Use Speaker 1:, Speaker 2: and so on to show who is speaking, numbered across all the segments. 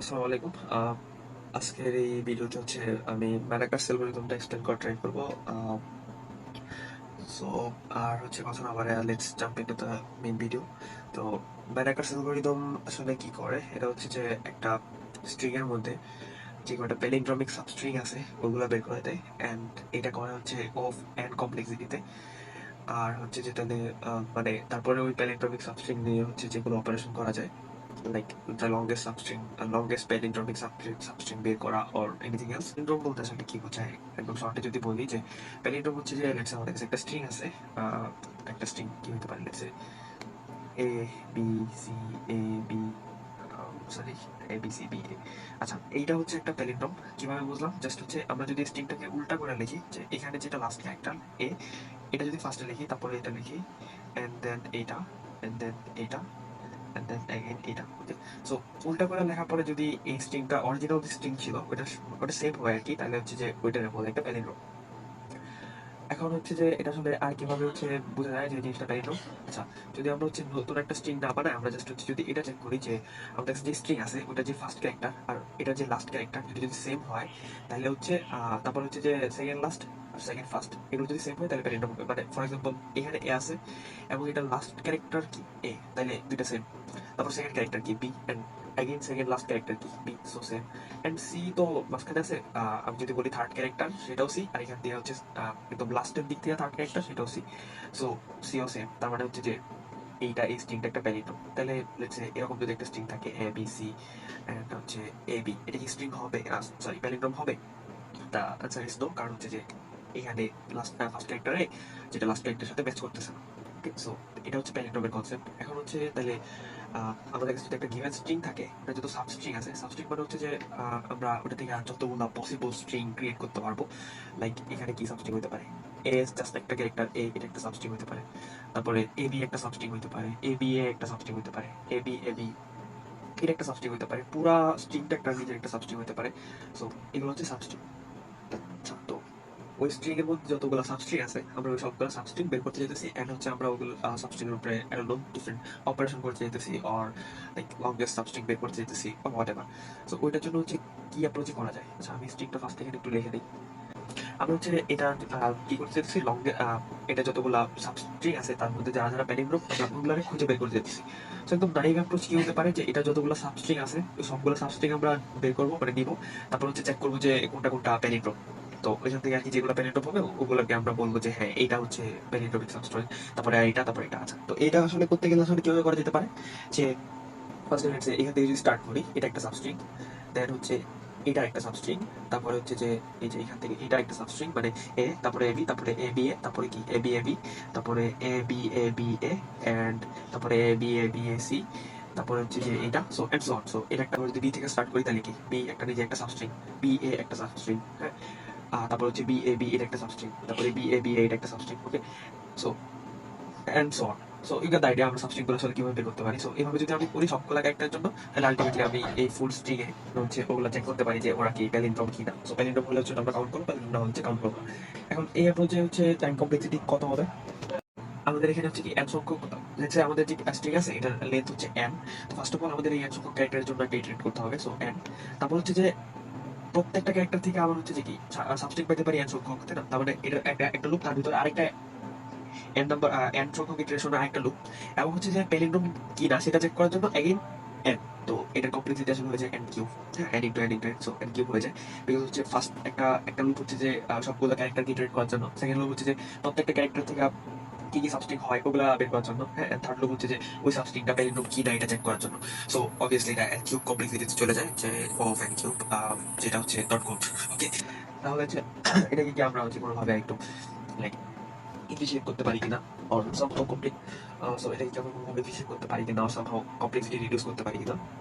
Speaker 1: আসসালামু আলাইকুম। আজকের এই ভিডিওতে হচ্ছে আমি ম্যালাকাস অ্যালগরিদমটা এক্সপ্লেন করার ট্রাই করবো। সো আর হচ্ছে কথা না বাড়ায় let's jump into the main video. তো ম্যালাকাস অ্যালগরিদম আসলে কি করে, এটা হচ্ছে যে একটা স্ট্রিং এর মধ্যে যে কয়টা প্যালিন্ড্রমিক সাবস্ট্রিং আছে ওগুলা বের করে দেয়, অ্যান্ড এটা করে হচ্ছে অফ অ্যান্ড কমপ্লেক্সিটিতে। আর হচ্ছে যেটাতে মানে তারপরে ওই প্যালিন্ড্রমিক সাবস্ট্রিং নিয়ে হচ্ছে যেগুলো অপারেশন করা যায়, like the longest substring, longest palindromic substring বের করা অর এনিথিং এলস। প্যালিন্ড্রোম বলতে আসলে কি বোঝায়, একদম শর্টে যদি বলি যে প্যালিন্ড্রোম হচ্ছে যে লেটস আমাদের কাছে একটা স্ট্রিং আছে। আহ, একটা স্ট্রিং কি হতে পারে, let's A B C A B, sorry, A B C B A. আচ্ছা, এইটা হচ্ছে একটা প্যালিন্ড্রোম। কিভাবে বুঝলাম, জাস্ট হচ্ছে আমরা যদি স্ট্রিংটাকে উল্টা করে লিখি, যে এখানে যেটা লাস্ট ক্যারেক্টার এ, এটা যদি ফার্স্টে লিখি তারপরে এটা লিখি, এন্ড দেন এইটা, এন্ড দেন এইটা, and then again এটা, ওকে। সো উল্টা করে লেখার পরে যদি এই স্ট্রিংটা অরিজিনাল যে স্ট্রিং ছিল ওটা ওটা সেম হয় আর কি, তাহলে হচ্ছে যে ওইটার বলে একটা প্যালিন্ড্রোম। এখন হচ্ছে যে এটা আসলে আর কিভাবে হচ্ছে বোঝা যায় যে জিনিসটা প্যালিন্ড্রোম। আচ্ছা, যদি আমরা হচ্ছে নতুন একটা স্ট্রিং না বানাই, আমরা জাস্ট হচ্ছে যদি এটা চেক করি যে আমাদের কাছে যে স্ট্রিং আছে ওটা যে ফার্স্ট ক্যারেক্টার আর এটা যে লাস্ট ক্যারেক্টার যদি যদি সেম হয়, তাহলে হচ্ছে তারপর হচ্ছে যে সেকেন্ড লাস্ট আর সেকেন্ড ফার্স্ট এগুলো যদি সেম হয় তাহলে প্যালিন্ড্রোম হবে। মানে ফর এক্সাম্পল এখানে এ আছে এবং এটা লাস্ট ক্যারেক্টার কি এ, তাহলে দুইটা সেম। তারপর সেকেন্ড ক্যারেক্টার কি B, and again second last character কি B, so same. And C তো মাঝখানে আছে, আমি যদি বলি থার্ড ক্যারেক্টার সেটাও সি, আর এখান দিয়ে হচ্ছে একদম লাস্টের দিক থেকে থার্ড ক্যারেক্টার সেটাও সি, সো সিও সেম। তার মানে হচ্ছে যে এইটা এই স্ট্রিংটা একটা প্যালিন্ড্রোম। তাহলে লেটস সে এরকম যদি একটা স্ট্রিং থাকে এ বি সি এন্ড হচ্ছে এ বি, এটা কি স্ট্রিং হবে, সরি প্যালিন্ড্রোম হবে? দা আনসার ইজ নো, কারণ হচ্ছে যে এখানে লাস্ট ফার্স্ট ক্যারেক্টারে যেটা লাস্ট ক্যারেক্টারের সাথে ম্যাচ করতেছে না। ওকে, সো এটা হচ্ছে প্যালিন্ড্রোমের কনসেপ্ট। এখন হচ্ছে তাহলে আমাদের কাছে যদি একটা গিভেন স্ট্রিং থাকে, এটা যত সাবস্ট্রিং আছে, সাবস্ট্রিং মানে হচ্ছে যে আমরা ওটা থেকে আর যতগুলো পসিবল স্ট্রিং ক্রিয়েট করতে পারবো। লাইক এখানে কি সাবস্ট্রিং হতে পারে, এ জাস্ট একটা ক্যারেক্টার এ, এটা একটা সাবস্ট্রিং হতে পারে। তারপরে এ বি একটা সাবস্ট্রিং হতে পারে, এ বি এ একটা সাবস্ট্রিং হতে পারে, এ বি এটা একটা সাবস্ট্রিং হতে পারে, পুরা স্ট্রিংটা একটা নিজের একটা সাবস্ট্রিং হতে পারে। সো এগুলো হচ্ছে সাবস্ট্রিং। আচ্ছা, তো ওই স্ট্রিং এর মধ্যে যতগুলো সাবস্ট্রিং আছে আমরা ওই সবগুলো সাবস্ট্রিং বের করতে চাইতেছি, এন্ড হচ্ছে আমরা ওগুলো সাবস্ট্রিং এর উপরে ডিফারেন্ট অপারেশন করতে চাইতেছি, অর লাইক লংগেস্ট সাবস্ট্রিং বের করতে চাইতেছি, অর হোয়াট এভার। সো ওইটার জন্য হচ্ছে কি অ্যাপ্রোচে করা যায়। আচ্ছা, আমি স্ট্রিংটা ফার্স্ট থেকে একটু লিখে দিই। আমি হচ্ছে এটা কি করতে চাইতেছি, এটা যতগুলা সাবস্ট্রিং আছে তার মধ্যে যারা যারা প্যালিন্ড্রোম আমরা ওগুলারে খুঁজে বের করে দিতেছি। তো একদম নাইভ অ্যাপ্রোচ কি হতে পারে, যে এটা যতগুলো সাবস্ট্রিং আছে ওই সবগুলো সাবস্ট্রিং আমরা বের করবো, মানে নিবো। তারপর হচ্ছে চেক করবো যে কোনটা কোনটা প্যালিন্ড্রোম। তো ওইখান থেকে আর কি যেগুলো প্যালিন্ড্রোম হবে ওগুলোকে আমরা বলবো যে হ্যাঁ এইটা হচ্ছে প্যালিন্ড্রোমিক সাবস্ট্রিং, তারপরে এটা, তারপরে এটা। আচ্ছা, তো এটা আসলে করতে গেলে আসলে কিভাবে করা যেতে পারে, যে ফার্স্ট এখান থেকে যদি স্টার্ট করি, এটা একটা সাবস্ট্রিং, দেন হচ্ছে এটা একটা সাবস্ট্রিং, তারপরে হচ্ছে যে এই যে এখান থেকে এটা একটা সাবস্ট্রিং, মানে এ, তারপরে এবি, তারপরে এ বি এ, তারপরে কি এ বি, তারপরে এ এন্ড তারপরে এ বি এ সি, তারপরে হচ্ছে যে এটা, so and so on. So এটা একটা যদি বি থেকে স্টার্ট করি তাহলে কি বি একটা নিজে একটা সাবস্ট্রিং, বি এ একটা সাবস্ট্রিং, হ্যাঁ। তারপর হচ্ছে বি এ বি এটা একটা সাবস্ট্রিং, তারপরে বি এ এটা একটা substring, okay. So and so on. So you get the idea আমরা সাবস্ট্রিং গুলো আসলে কিভাবে বের করতে পারি। সো এইভাবে যদি আমি করি সবগুলা ক্যারেক্টারের জন্য, তাহলে আলটিমেটলি আমি এই ফুল স্ট্রিং এ হচ্ছে ওগুলা চেক করতে পারি যে ওরা কি প্যালিন্ড্রোম কিনা। সো প্যালিন্ড্রোম হলে হচ্ছে আমরা কাউন্ট করবো, প্যালিন্ড্রোম না হচ্ছে কাউন্ট করবো না। এখন এই অ্যাপ্রোচে হচ্ছে টাইম কমপ্লেক্সিটি কত হবে, আমাদের এখানে হচ্ছে কি এন সংখ্যক, লেটস সে আমাদের যে স্ট্রিং আছে এটার লেন্থ হচ্ছে এন। তো ফার্স্ট অফ অল আমাদের এই এন সংখ্যক ক্যারেক্টারের জন্য একটা ইটারেট করতে হবে, সো এন। তারপর হচ্ছে যে প্রত্যেকটা ক্যারেক্টার থেকে আবার হচ্ছে যে কি সাবস্ট্রিং পেতে পারি এন সংখ্যক, তাই না? তার মানে এটা একটা একটা লুপ, তার ভিতরে আরেকটা এন নাম্বার এন সংখ্যক ইটারেশন আরেকটা লুপ, এবং হচ্ছে যে প্যালিন্ড্রোম কি না সেটা চেক করার জন্য এগেইন এন। তো এটার কমপ্লেক্সিটি আসলে হয়ে যায় N cube, N into N into N, so N cube হয়ে যায়। বিকজ হচ্ছে ফার্স্ট একটা একটা লুপ হচ্ছে যে সবগুলো ক্যারেক্টার ইটারেট করার জন্য, সেকেন্ড লুপ হচ্ছে যে প্রত্যেকটা ক্যারেক্টার থেকে কি কি সাবস্ট্রিং হয় ওগুলা বের করার জন্য, হ্যাঁ। থার্ড লুপ হচ্ছে যে ওই সাবস্ট্রিংটা প্যালিন্ড্রোম কি না এটা চেক করার জন্য। সো অবভিয়াসলি এটা এন কিউব কমপ্লেক্সিটিতে চলে যায়, যে অফ এন কিউব, যেটা হচ্ছে ডট কোড, ওকে। তাহলে হচ্ছে এটাকে কি আমরা হচ্ছে কোনোভাবে একটু লাইক এফিশিয়েন্ট করতে পারি কিনা, অর সামহাউ কমপ্লিট, সো এটাকে আমরা কোনোভাবে এফিশিয়েন্ট করতে পারি কিনা, অর সামহাউ কমপ্লেক্সিটি রিডিউস করতে পারি কিনা।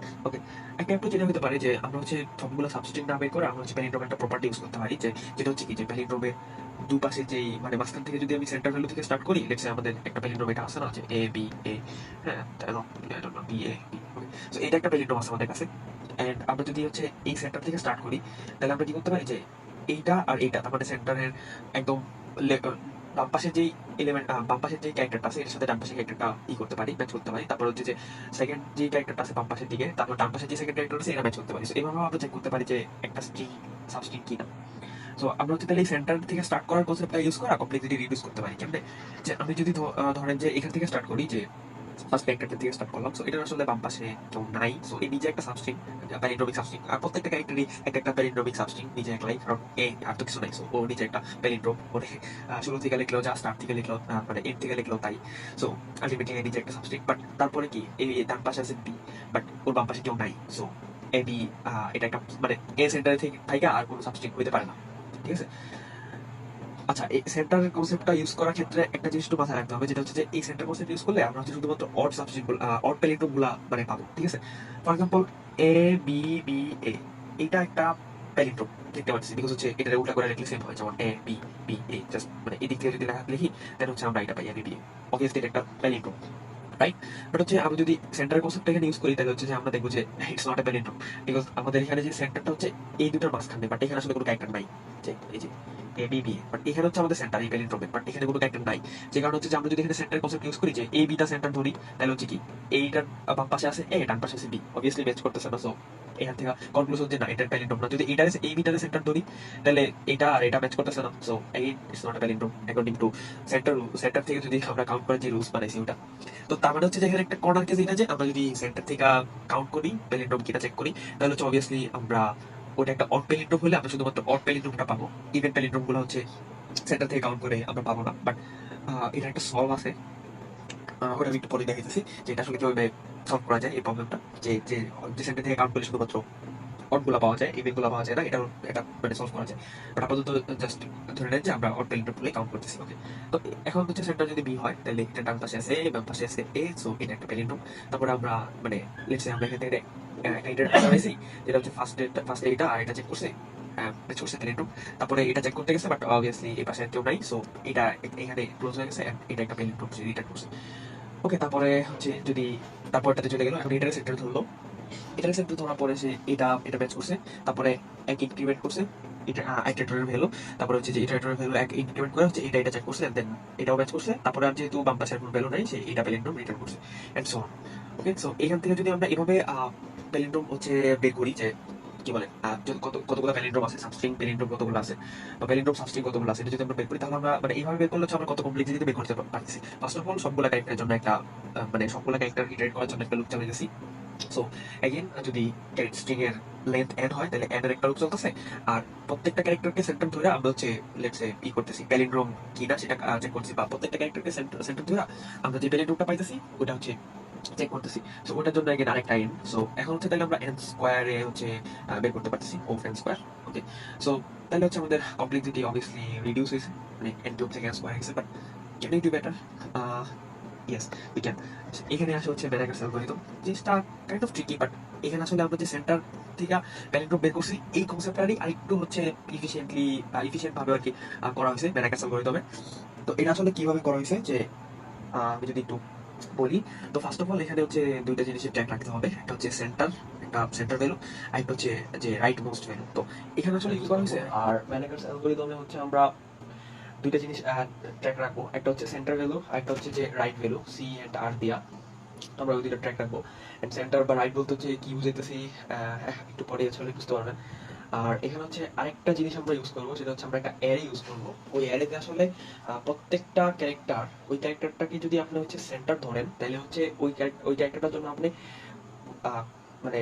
Speaker 1: ওকে, একটা অ্যাপ্রোচ যেটা হতে পারে যে আমরা হচ্ছে সবগুলো সাবস্ট্রিং না বের করে আমরা হচ্ছে প্যালিন্ড্রোমের একটা প্রপার্টি ইউজ করতে পারি, যে যেটা হচ্ছে কি যে প্যালিন্ড্রোমের দুপাশে যেই মানে মাঝখান থেকে যদি আমি সেন্টার ভ্যালু থেকে স্টার্ট করি, লেটস সে আমাদের একটা প্যালিন্ড্রোম এটা আছে না, যে এ বি এ, হ্যাঁ, এবং I don't know B A B, okay. So এটা একটা প্যালিন্ড্রোম আছে আমাদের কাছে, এন্ড আমরা যদি হচ্ছে এই সেন্টার থেকে স্টার্ট করি, তাহলে আমরা কি করতে পারি যে এইটা আর এইটা, তার মানে সেন্টারের একদম বাম পাশের যেই এলিমেন্ট, বাম পাশের যেই ক্যারেক্টারটা আছে এর সাথে ডান পাশের ক্যারেক্টারটা করতে পারি, ম্যাচ করতে পারি। তারপর হচ্ছে যে সেকেন্ড যে ক্যারেক্টারটা আছে বাম পাশের দিকে, তারপর ডান পাশের যে সেকেন্ড ক্যারেক্টার আছে এটা ম্যাচ করতে পারি। সো এইভাবে আমরা চেক করতে পারি যে একটা স্ট্রিং সাবস্ট্রিং কিনা। সো আমরা হচ্ছে তাহলে এই সেন্টার থেকে স্টার্ট করার কনসেপ্টটা ইউজ করা কমপ্লিটলি রিডিউস করতে পারি কেমনে, যে আমি যদি ধরেন যে এখান থেকে স্টার্ট করি, যে ফার্স্ট ক্যারেক্টার থেকে স্টার্ট করলাম। সো এটা আসলে বাম পাশে কেউ নাই। সো এই নিজে একটা সাবস্ট্রিং, প্যালিন্ড্রোমিক সাবস্ট্রিং, আর প্রত্যেকটা ক্যারেক্টারই একটা একটা প্যালিন্ড্রোমিক সাবস্ট্রিং নিজে একলাই, কারণ এ আর তো কিছু নাই। সো ও নিজে একটা প্যালিন্ড্রোম, মানে শুরু থেকে লিখলেও যা, স্টার্ট থেকে লিখলেও মানে এন্ড থেকে লিখলেও তাই। সো আলটিমেটলি নিজে একটা সাবস্ট্রিং। বাট তারপরে কি এই ডান পাশে আছে বি, বাট ওর বাম পাশে কেউ নাই। সো এ বি, এটা একটা মানে এ সেন্টার থেকে আর কোনো সাবস্ট্রিং হইতে পারে না, ঠিক আছে। আচ্ছা, এই সেন্টার কনসেপ্টটা ইউজ করার ক্ষেত্রে একটা জিনিস একটু মাথায় রাখতে হবে, যেটা হচ্ছে যে এই সেন্টার কনসেপ্ট ইউজ করলে আমরা হচ্ছে শুধুমাত্র অড সাবস্টিটিউট অড প্যালিন্ড্রোম গুলা মানে পাবো, ঠিক আছে। For example A B B A, এটা একটা প্যালিন্ড্রোম দেখতে পাচ্ছি, বিকজ হচ্ছে এটা উল্টা করে লিখলে সেম হয়, যেমন এ বি বি এ, জাস্ট মানে এদিক থেকে যদি লেখা লিখি দেন হচ্ছে আমরা এটা পাই এ বি বি এ। অবভিয়াসলি এটা একটা প্যালিন্ড্রোম, রাইট। বাট হচ্ছে আমি যদি সেন্টার কনসেপ্টটা এখানে ইউজ করি তাহলে হচ্ছে যে আমরা দেখবো যে it's not a palindrome, because আমাদের এখানে যে সেন্টারটা হচ্ছে এই দুটোর মাঝখানে, বাট এখানে আসলে কোনো ক্যারেক্টার নাই, যে এই যে এ বি বি, বাট এখানে হচ্ছে আমাদের সেন্টার এই প্যালিন্ড্রোমে, বাট এখানে কোনো ক্যারেক্টার নাই। যে কারণ হচ্ছে যে আমরা যদি এখানে সেন্টার কনসেপ্ট ইউজ করি, যে এই বিটা সেন্টার ধরি, তাহলে হচ্ছে কি এইটার বাম পাশে আছে এ, ডান পাশে আছে বি, অবভিয়াসলি ম্যাচ করতেছে না। সো এখান থেকে কনক্লুশন যে না, এটার প্যালিন্ড্রোম না। যদি এইটার এই বিটার সেন্টার ধরি তাহলে এটা আর এটা ম্যাচ করতেছে না। So again it's not a palindrome according to centre rule. Centre থেকে যদি আমরা কাউন্ট করার যে রুলস বানাইছি ওটা, তো তার মানে হচ্ছে যে এখানে একটা কর্নার কেস এটা, যে আমরা যদি সেন্টার থেকে কাউন্ট করি প্যালিন্ড্রোম কিনা চেক করি, তাহলে হচ্ছে অবভিয়াসলি আমরা ওটা একটা অড প্যালিন্ড্রোম হলে আমরা শুধুমাত্র অড প্যালিন্ড্রোমটা পাবো, ইভেন প্যালিন্ড্রোম গুলো হচ্ছে সেন্টার থেকে কাউন্ট করে আমরা পাবো না। বাট এটা একটা সলভ আছে, ওটা আমি একটু পরে দেখাইতেছি যে এটা আসলে কিভাবে সলভ করা যায় এই প্রবলেমটা, যে যে যে সেন্টার থেকে কাউন্ট করলে শুধুমাত্র অড গুলা পাওয়া যায়, ইভেন গুলা পাওয়া যায় না, এটা মানে সলভ করা যায়। বাট আপাতত জাস্ট ধরে নেন যে আমরা অড প্যালিন্ড্রোম বলে কাউন্ট করতেছি, ওকে। তো এখন হচ্ছে সেন্টার যদি বি হয় তাহলে এটা ডান পাশে আছে এ, বাম পাশে আছে এ, সো এটা একটা প্যালিন্ড্রোম। তারপরে আমরা মানে লেটস সে আমরা এখান থেকে একটা ইটারেট করাইছি, যেটা হচ্ছে ফার্স্ট এটা আর এটা চেক করছে, ম্যাচ করছে প্যালিন্ড্রোম। তারপরে এটা চেক করতে গেছে, বাট অবভিয়াসলি এই পাশে আর কেউ নাই। সো এটা এখানে ক্লোজ হয়ে গেছে, এটা একটা প্যালিন্ড্রোম রিটার্ন করছে, ওকে। তারপরে হচ্ছে যদি তারপরটাতে চলে গেল, এখন এটার সেন্টার ধরলো, এটার সেন্টার ধরার পরে সে এটা এটা ম্যাচ করছে, তারপরে এক ইনক্রিমেন্ট করছে এটা ইটারেটরের ভ্যালু, তারপরে হচ্ছে যে ইটারেটরের ভ্যালু এক ইনক্রিমেন্ট করে হচ্ছে এটা চেক করছে, দেন এটাও ম্যাচ করছে, তারপরে আর যেহেতু বাম পাশের কোনো ভ্যালু নাই সে এটা প্যালিন্ড্রোম রিটার্ন করছে, and so on. Okay, so এখান থেকে যদি আমরা এভাবে প্যালিন্ড্রোম হচ্ছে বের করি, যে কি বলে কতগুলো প্যালিন্ড্রোম আছে, সাবস্ট্রিং প্যালিন্ড্রোম কতগুলো আছে, বা প্যালিন্ড্রোম সাবস্ট্রিং কতগুলো আছে, এটা যদি আমরা বের করি তাহলে আমরা মানে এইভাবে বের করলে হচ্ছে আমরা কত কমপ্লিটলি বের করতে পারতেছি। ফার্স্ট অফ অল সবগুলা ক্যারেক্টারের জন্য একটা মানে সবগুলা ক্যারেক্টার ইটারেট করার জন্য একটা লুপ চালাইতেছি। সো অ্যাগেন যদি স্ট্রিং এর লেন্থ n হয় তাহলে n এর একটা লুপ চলতেছে, আর প্রত্যেকটা ক্যারেক্টারকে সেন্টার ধরে আমরা হচ্ছে লেটস সে করতেছি প্যালিন্ড্রোম কিনা সেটা চেক করছি, বা প্রত্যেকটা ক্যারেক্টারকে সেন্টার ধরে আমরা যে প্যালিন্ড্রোমটা পাইতেছি ওটা হচ্ছে চেক করতেছি। সো ওটার জন্য এগেন আরেকটা n। সো এখন হচ্ছে তাহলে আমরা n স্কয়ারে হচ্ছে বের করতে পারতেছি of n square, okay. So তাহলে হচ্ছে আমাদের কমপ্লেক্সিটি অবভিয়াসলি রিডিউস হয়েছে, মানে n কিউব থেকে n স্কয়ার হয়েছে। But can you do better? Yes we can. এখানে আসে হচ্ছে ব্যারাকার অ্যালগরিদম, জিনিসটা কাইন্ড অফ ট্রিকি, বাট এখানে আসলে আমরা যে সেন্টার থেকে প্যালিন্ড্রোম বের করছি এই কনসেপ্টটারই আরেকটু হচ্ছে ইফিশিয়েন্ট ভাবে আর কি করা হয়েছে ব্যারাকার অ্যালগরিদমে। তো এটা আসলে কিভাবে করা হয়েছে, যে আমি যদি একটু বলি, তো ফার্স্ট অফ অল এখানে হচ্ছে দুইটা জিনিসের ট্যাগ রাখতে হবে, একটা হচ্ছে সেন্টার, একটা সেন্টার ভ্যালু, আর একটা হচ্ছে যে রাইট মোস্ট ভ্যালু। তো এখানে আসলে কি করা হয়েছে, আর ব্যারাকার অ্যালগরিদমে হচ্ছে আমরা দুইটা জিনিস ট্র্যাক রাখবো, একটা হচ্ছে সেন্টার ভ্যালু আর একটা হচ্ছে যে রাইট ভ্যালু, সি এন্ড আর দিয়া আমরা ওই দুইটা ট্র্যাক রাখবো। এন্ড সেন্টার বা রাইট বলতে হচ্ছে কি বুঝাইতেছি একটু পরে আসলে বুঝতে পারবেন। আর এখানে হচ্ছে আরেকটা জিনিস আমরা ইউজ করবো, সেটা হচ্ছে আমরা একটা অ্যারে ইউজ করবো। ওই অ্যারেতে আসলে প্রত্যেকটা ক্যারেক্টার, ওই ক্যারেক্টারটাকে যদি আপনি হচ্ছে সেন্টার ধরেন তাহলে হচ্ছে ওই ক্যারেক্টারটার জন্য আপনি মানে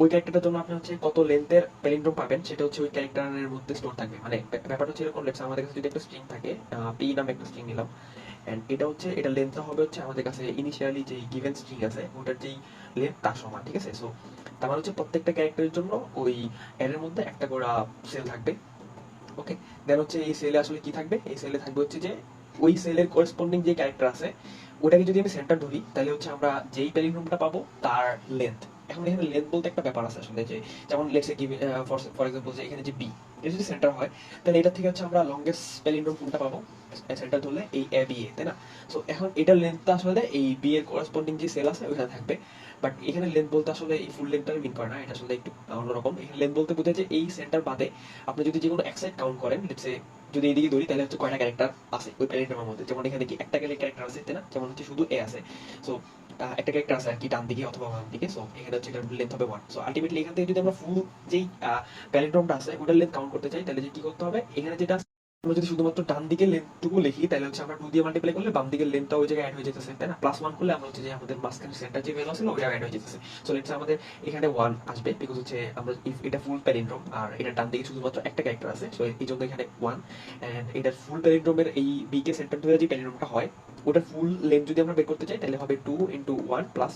Speaker 1: ওই ক্যারেক্টারটার জন্য আপনি হচ্ছে কত লেন্থের প্যালিন্ড্রোম পাবেন সেটা হচ্ছে ওই ক্যারেক্টারের মধ্যে স্টোর থাকবে। মানে ব্যাপারটা হচ্ছে এরকম, লেটস আমাদের কাছে যদি একটা স্ট্রিং থাকে, পি নামে একটা স্ট্রিং নিলাম, এন্ড এটা হচ্ছে এটা লেন্থটা হবে হচ্ছে আমাদের কাছে ইনিশিয়ালি যেই গিভেন স্ট্রিং আছে ওটার যেই লেন্থ তার সমান, ঠিক আছে। সো তার মানে হচ্ছে প্রত্যেকটা ক্যারেক্টারের জন্য ওই অ্যারের মধ্যে একটা করে সেল থাকবে, ওকে। দেন হচ্ছে এই সেলে আসলে কি থাকবে, এই সেলে থাকবে হচ্ছে যে ওই সেলের করেসপন্ডিং যে ক্যারেক্টার আছে ওটাকে যদি আমি সেন্টার ধরি তাহলে হচ্ছে আমরা যেই প্যালিন্ড্রোমটা পাবো তার লেন্থ। এখন এখানে লেন্থ বলতে একটা ব্যাপার আছে আসলে, যে যেমন let's say give for example যে এখানে যে বি, এটা যদি সেন্টার হয় তাহলে এটা থেকে হচ্ছে আমরা লংগেস্ট প্যালিন্ড্রোম কোনটা পাবো, সেন্টার ধরলে এই এ বি এ, তাই না। সো এখন এটার লেন্থটা আসলে এই বি এর করেসপন্ডিং যে সেল আছে ওখানে থাকবে। বাট এখানে লেন্থ বলতে আসলে এই ফুল লেন্থটা মিন করে না, এটা আসলে একটু অন্যরকম। এখানে লেন্থ বলতে বোঝায় যে এই সেন্টার বাদে আপনি যদি যে কোনো এক সাইড কাউন্ট করেন, লেটস সে যদি এইদিকে ধরি তাহলে হচ্ছে কয়টা ক্যারেক্টার আছে ওই প্যালিন্ড্রোমের মধ্যে। যেমন এখানে কি একটা ক্যারেক্টার আছে, তাই না? যেমন হচ্ছে শুধু এ আছে, সো একটা ক্যারেক্টার আছে আর কি ডান দিকে অথবা বাম দিকে, সো এখানে হচ্ছে এটার লেন্থ হবে 1। সো আলটিমেটলি এখান থেকে যদি আমরা ফুল যেই প্যালিন্ড্রোমটা আছে ওটার লেন্থ কাউন্ট করতে চাই, তাহলে যে কি করতে হবে, এখানে যেটা আমরা যদি শুধুমাত্র ডান দিকের লেন্থটুকু লিখি তাহলে হচ্ছে আমরা 2 দিয়ে মাল্টিপ্লাই করলে বাম দিকের লেন্থটা ওই জায়গায় অ্যাড হয়ে যেতেছে, তাই না? +1 করলে আমরা হচ্ছে যে আমাদের মাঝখানে সেন্টার যে ভ্যালু ছিল ওটা অ্যাড হয়ে যেতেছে। সো লেটস আমাদের এখানে 1 আসবে, বিকজ হচ্ছে আমরা ইফ এটা ফুল প্যালিন্ড্রোম আর এটা ডান দিকে শুধুমাত্র একটা ক্যারেক্টার আছে, সো এই জন্য এখানে 1। এন্ড এটার ফুল প্যালিন্ড্রোমের এই বি কে সেন্টার ধরে যে প্যালিন্ড্রোমটা হয় ওটার ফুল লেন্থ যদি আমরা বের করতে চাই তাহলে হবে 2 × 1 +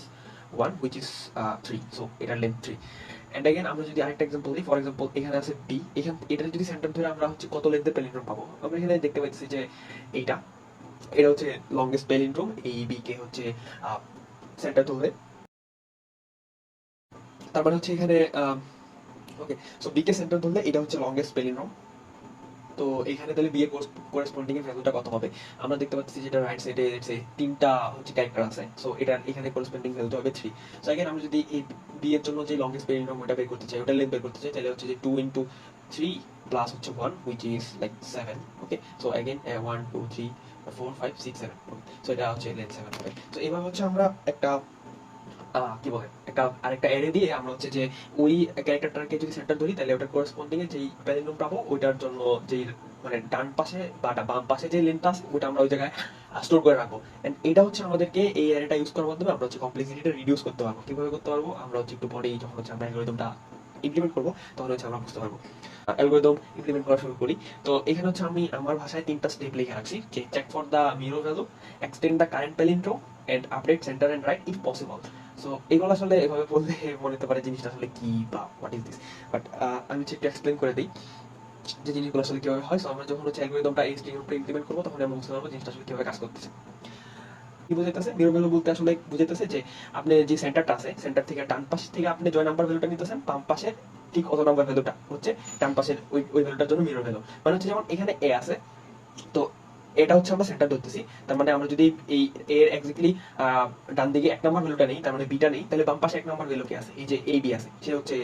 Speaker 1: 1 which is 3। সো এটার লেন্থ 3। এন্ড अगेन আমরা যদি আরেকটা एग्जांपल দিই, ফর एग्जांपल এখানে আছে ডি, এখান এটার যদি সেন্টার ধরে আমরা হচ্ছে কত লেন্থের প্যালিন্ড্রোম পাবো, আমরা এখানে দেখতে পাচ্ছি যে এইটা এটা হচ্ছে লংগেস্ট প্যালিন্ড্রোম, এই বি কে হচ্ছে সেন্টার ধরে, তার মানে হচ্ছে এখানে ওকে, সো বি কে সেন্টার ধরলে এটা হচ্ছে লংগেস্ট প্যালিন্ড্রোম। তো এখানে তাহলে বি এর করেসপন্ডিং এর ভ্যালুটা কত হবে, আমরা দেখতে পাচ্ছি যেটা রাইট সাইডে তিনটা হচ্ছে ক্যারেক্টার আছে, সো এটার এখানে করেসপন্ডিং ভ্যালুটা হবে 3। সো अगेन আমরা যদি এই বি এর জন্য যে লংগেস্ট প্যালিন্ড্রোম ওটা বের করতে চাই, ওটা লেন্থ বের করতে চাই, তাহলে হচ্ছে যে 2 × 3 প্লাস হচ্ছে 1 which is like 7। Okay, so again 1 2 3 4 5 6 7। Okay, so এটা হচ্ছে লেন্থ 7 হবে। সো এভাবে হচ্ছে আমরা একটা কি বলে একটা আরেকটা অ্যারে দিয়ে আমরা হচ্ছে যে ওই ক্যারেক্টারটাকে যদি সেন্টার ধরি তাহলে ওটার করেসপন্ডিং এ যেই প্যালিন্ড্রোম পাবো ওইটার জন্য যেই মানে ডান পাশে বা বাম পাশে যে লেন্থটা আছে ওটা আমরা ওই জায়গায় স্টোর করে রাখবো। এন্ড এটা হচ্ছে আমাদেরকে এই অ্যারেটা ইউজ করার মাধ্যমে আমরা হচ্ছে কমপ্লেক্সিটিটা রিডিউস করতে পারবো। কিভাবে করতে পারবো, আমরা হচ্ছে একটু পরেই যখন হচ্ছে আমরা অ্যালগরিদমটা ইমপ্লিমেন্ট করবো তখন হচ্ছে আমরা বুঝতে পারবো। অ্যালগরিদম ইমপ্লিমেন্ট করা শুরু করি। তো এখানে হচ্ছে আমি আমার ভাষায় 3টা স্টেপ লিখে রাখছি, যে check for the mirror value, extend the current palindrome and update centre and right if possible. So এগুলো আসলে এভাবে বললে মনে হতে পারে জিনিসটা আসলে কি বা হোয়াট ইজ দিস, বাট আমি হচ্ছে একটু এক্সপ্লেন করে দিই যে জিনিসগুলো আসলে কিভাবে হয়। সো আমরা যখন হচ্ছে অ্যালগরিদমটা এই স্ট্রিং উপরে ইমপ্লিমেন্ট করবো তখন আমরা বুঝতে পারবো জিনিসটা আসলে কিভাবে কাজ করতেছে। কি বুঝাইতেছে, মিরর ভ্যালু বলতে আসলে বুঝাইতেছে যে আপনি যে সেন্টারটা আছে সেন্টার থেকে ডান পাশ থেকে আপনি জয় নাম্বার ভ্যালুটা নিতেছেন, বাম পাশের ঠিক অত নাম্বার ভ্যালুটা হচ্ছে ডান পাশের ওই ভ্যালুটার জন্য মিরর ভ্যালু। মানে হচ্ছে যেমন এখানে এ আছে, তো এটা হচ্ছে আমরা সেন্টার ধরতেছি, তার মানে আমরা যদি এই এর এক্স্যাক্টলি ডান দিকে 1 নাম্বার ভ্যালুটা নেই, তার মানে বিটা নেই, তাহলে বাম পাশে 1 নাম্বার ভ্যালু কি আছে, এই যে এই বি আছে, সে হচ্ছে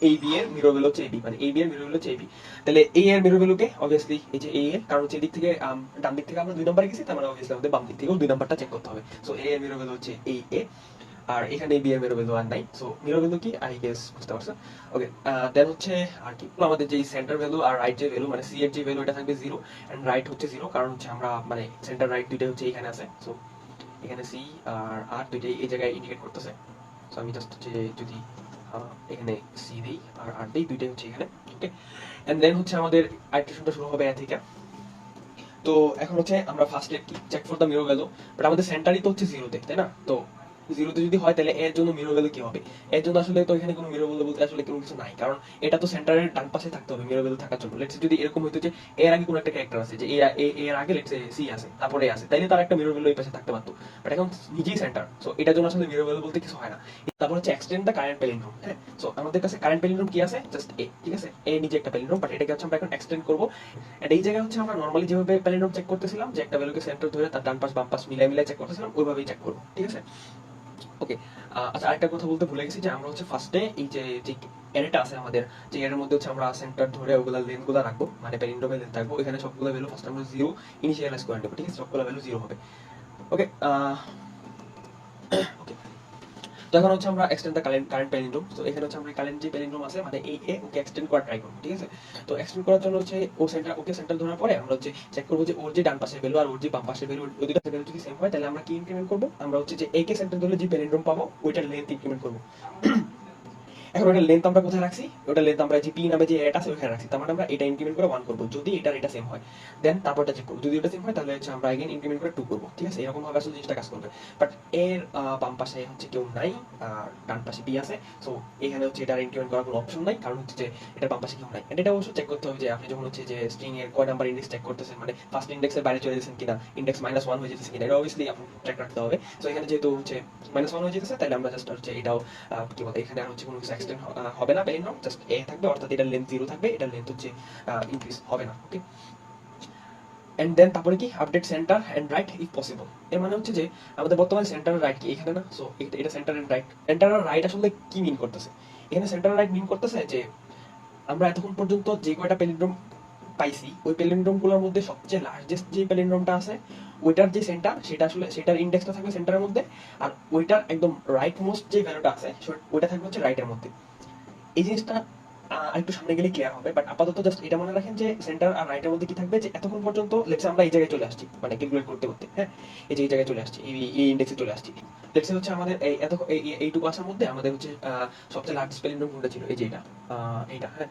Speaker 1: এই বি এর মিরর ভ্যালু হচ্ছে এই বি, মানে এই বি এর মিরর ভ্যালু হচ্ছে এই বি। তাহলে এই এর মিরর ভ্যালুকে অবভিয়াসলি এই যে এই এর, কারণ হচ্ছে এদিক থেকে ডান দিক থেকে আমরা 2 নাম্বারে গেছি, তার মানে অবভিয়াসলি আমাদের বাম দিক থেকেও 2 নাম্বারটা চেক করতে হবে। সো এ এর মিরর ভ্যালু হচ্ছে এই এ, আর এখানে বি এর মিরর ভ্যালু আর নাই, সো মিরর ভ্যালু কি আই গেস বুঝতে পারছো। ওকে, দেন হচ্ছে আর কি আমাদের যে সেন্টার ভ্যালু আর রাইট যে ভ্যালু, মানে সি এর যে ভ্যালু এটা থাকবে 0 এন্ড রাইট হচ্ছে 0, কারণ হচ্ছে আমরা মানে সেন্টার রাইট দুইটাই হচ্ছে এখানে আছে, সো এখানে সি আর আর দুইটাই এই জায়গায় ইন্ডিকেট করতেছে। সো আমি জাস্ট হচ্ছে যদি এখানে সি দেই আর আর দেই, দুইটাই হচ্ছে এখানে। ওকে, এন্ড দেন হচ্ছে আমাদের আইটারেশনটা শুরু হবে এ থেকে। তো এখন হচ্ছে আমরা ফার্স্টে কি check for the mirror value, but আমাদের সেন্টারই তো হচ্ছে 0 তে, তাই না? তো 0 তে যদি হয় তাহলে এর জন্য মিরর ভ্যালু কি হবে, এর জন্য আসলে তো এখানে কোনো মিরর ভ্যালু বলতে আসলে কোনো কিছু নাই, কারণ এটা তো সেন্টারের ডান পাশে থাকতে হবে মিরর ভ্যালু থাকার জন্য। লেটস যদি এরকম হইতো যে এর আগে কোনো একটা ক্যারেক্টার আছে, যে এর আগে লেটস সি আছে তারপরে এ আছে, তাইলে তার একটা মিরর ভ্যালু এই পাশে থাকতে পারতো, বাট এখন নিজেই সেন্টার, সো এটার জন্য আসলে মিরর ভ্যালু বলতে কিছু হয় না। তারপর হচ্ছে এক্সটেন্ড দ্য কারেন্ট প্যালিন্ড্রোম। হ্যাঁ, সো আমাদের কাছে কারেন্ট প্যালিন্ড্রোম কি আছে, জাস্ট এ, ঠিক আছে, এ নিজে একটা প্যালিন্ড্রোম, বাট এটাকে হচ্ছে আমরা এখন এক্সটেন্ড করবো। এন্ড এই জায়গায় হচ্ছে আমরা নরমালি যেভাবে প্যালিন্ড্রোম চেক করতেছিলাম, যে একটা ভ্যালুকে সেন্টার ধরে তার ডান পাশ বাম পাশ মিলাই মিলাই চেক করতেছিলাম, ওইভাবেই চেক করবো, ঠিক আছে। ওকে, আচ্ছা আরেকটা কথা বলতে ভুলে গেছি, যে আমরা হচ্ছে ফার্স্টে এই যে যে অ্যারেটা আছে আমাদের, যে এর মধ্যে হচ্ছে আমরা সেন্টার ধরে ওগুলা লেন্থ গুলো রাখবো, মানে প্যালিন্ড্রোমের লেন্থ রাখবো, এখানে সবগুলো ভ্যালু ফার্স্ট আমরা 0 ইনিশিয়ালাইজ করে নেবো, ঠিক আছে, সবগুলো ভ্যালু 0 হবে। ওকে, ওকে, তো এখন হচ্ছে আমরা এক্সটেন্ড দ্য কারেন্ট প্যালিন্ড্রোম। তো এখানে হচ্ছে আমরা কারেন্ট যে প্যালিন্ড্রোম আছে মানে এই এ ওকে এক্সটেন্ড করা ট্রাই করব, ঠিক আছে। তো এক্সটেন্ড করার জন্য হচ্ছে ও সেন্টার ওকে সেন্টার ধরার পরে আমরা হচ্ছে চেক করব যে ওর যে ডান পাশের ভ্যালু আর ওর যে বাম পাশের ভ্যালু ওই দুটো ভ্যালু যদি সেম হয় তাহলে আমরা কি ইনক্রিমেন্ট করব, আমরা হচ্ছে যে এ কে সেন্টার ধরে যে প্যালিন্ড্রোম পাবো ওইটার লেন্থ ইনক্রিমেন্ট করব। এখন ওটার লেন্থ আমরা কোথায় রাখছি, ওটার লেন্থ আমরা যে পি নামে যে এটা আছে ওখানে রাখছি, তার মানে আমরা এটা ইনক্রিমেন্ট করে 1 করব যদি এটা সেম হয়, দেন তারপরটা চেক করব, যদি এটা সেম হয় তাহলে হচ্ছে আমরা अगेन ইনক্রিমেন্ট করে 2 করব, ঠিক আছে। এরকম ভাবে আসলে জিনিসটা কাজ করবে। বাট এর বাম পাশে হচ্ছে কেউ নাই আর ডান পাশে বি আছে, সো এখানে হচ্ছে এটা ইনক্রিমেন্ট করার কোনো অপশন নাই, কারণ হচ্ছে যে এটা বাম পাশে কেউ নাই। এন্ড এটা অবশ্য চেক করতে হবে যে আপনি যখন হচ্ছে যে স্ট্রিং এর কয় নাম্বার ইনডেক্স চেক করতেছেন, মানে ফার্স্ট ইনডেক্সের বাইরে চলে গেছেন কিনা, ইনডেক্স -1 হয়ে যেতেছে কিনা, এটা অবভিয়াসলি আপনি ট্র্যাক রাখতে হবে। সো এখানে যেহেতু হচ্ছে -1 হয়ে যেতেছে তাহলে আমরা জাস্ট হচ্ছে এটাও কি বলে এখানে আর হচ্ছে কোনো কিছু এক্সটেন্ড হবে না, প্যালিন্ড্রোম জাস্ট এ থাকবে, অর্থাৎ এটার লেন্থ 0 থাকবে, এটার লেন্থ হচ্ছে ইনক্রিজ হবে না। ওকে, এন্ড দেন তারপরে কি update centre and right if possible. এর মানে হচ্ছে যে আমাদের বর্তমানে সেন্টার রাইট কি এখানে না, সো এটা সেন্টার এন্ড রাইট। সেন্টার আর রাইট আসলে কি মিন করতেছে, এখানে সেন্টার রাইট মিন করতেছে যে আমরা এতক্ষণ পর্যন্ত যে কয়টা প্যালিন্ড্রোম পাইছি ওই প্যালিন্ড্রোম গুলোর মধ্যে সবচেয়ে লার্জেস্ট যে প্যালিন্ড্রোমটা আছে ওইটার যে সেন্টার সেটা আসলে সেটার ইন্ডেক্সটা থাকবে সেন্টারের মধ্যে, আর ওইটার একদম রাইট মোস্ট যে ভ্যালুটা আছে ওইটা থাকবে হচ্ছে রাইটের মধ্যে। এই জিনিসটা একটু সামনে গেলে ক্লিয়ার হবে, বাট আপাতত জাস্ট এটা মনে রাখেন যে সেন্টার আর রাইটের মধ্যে কি থাকবে, যে এতক্ষণ পর্যন্ত লেটস আমরা এই জায়গায় চলে আসছি, মানে ক্যালকুলেট করতে করতে, হ্যাঁ এই যে এই জায়গায় চলে আসছি, এই ইন্ডেক্সে চলে আসছি। লেটস হচ্ছে আমাদের এই এত এইটুকু আসার মধ্যে আমাদের হচ্ছে সবচেয়ে লার্জেস্ট প্যালিন্ড্রোম কোনটা ছিল, এই যে এইটা হ্যাঁ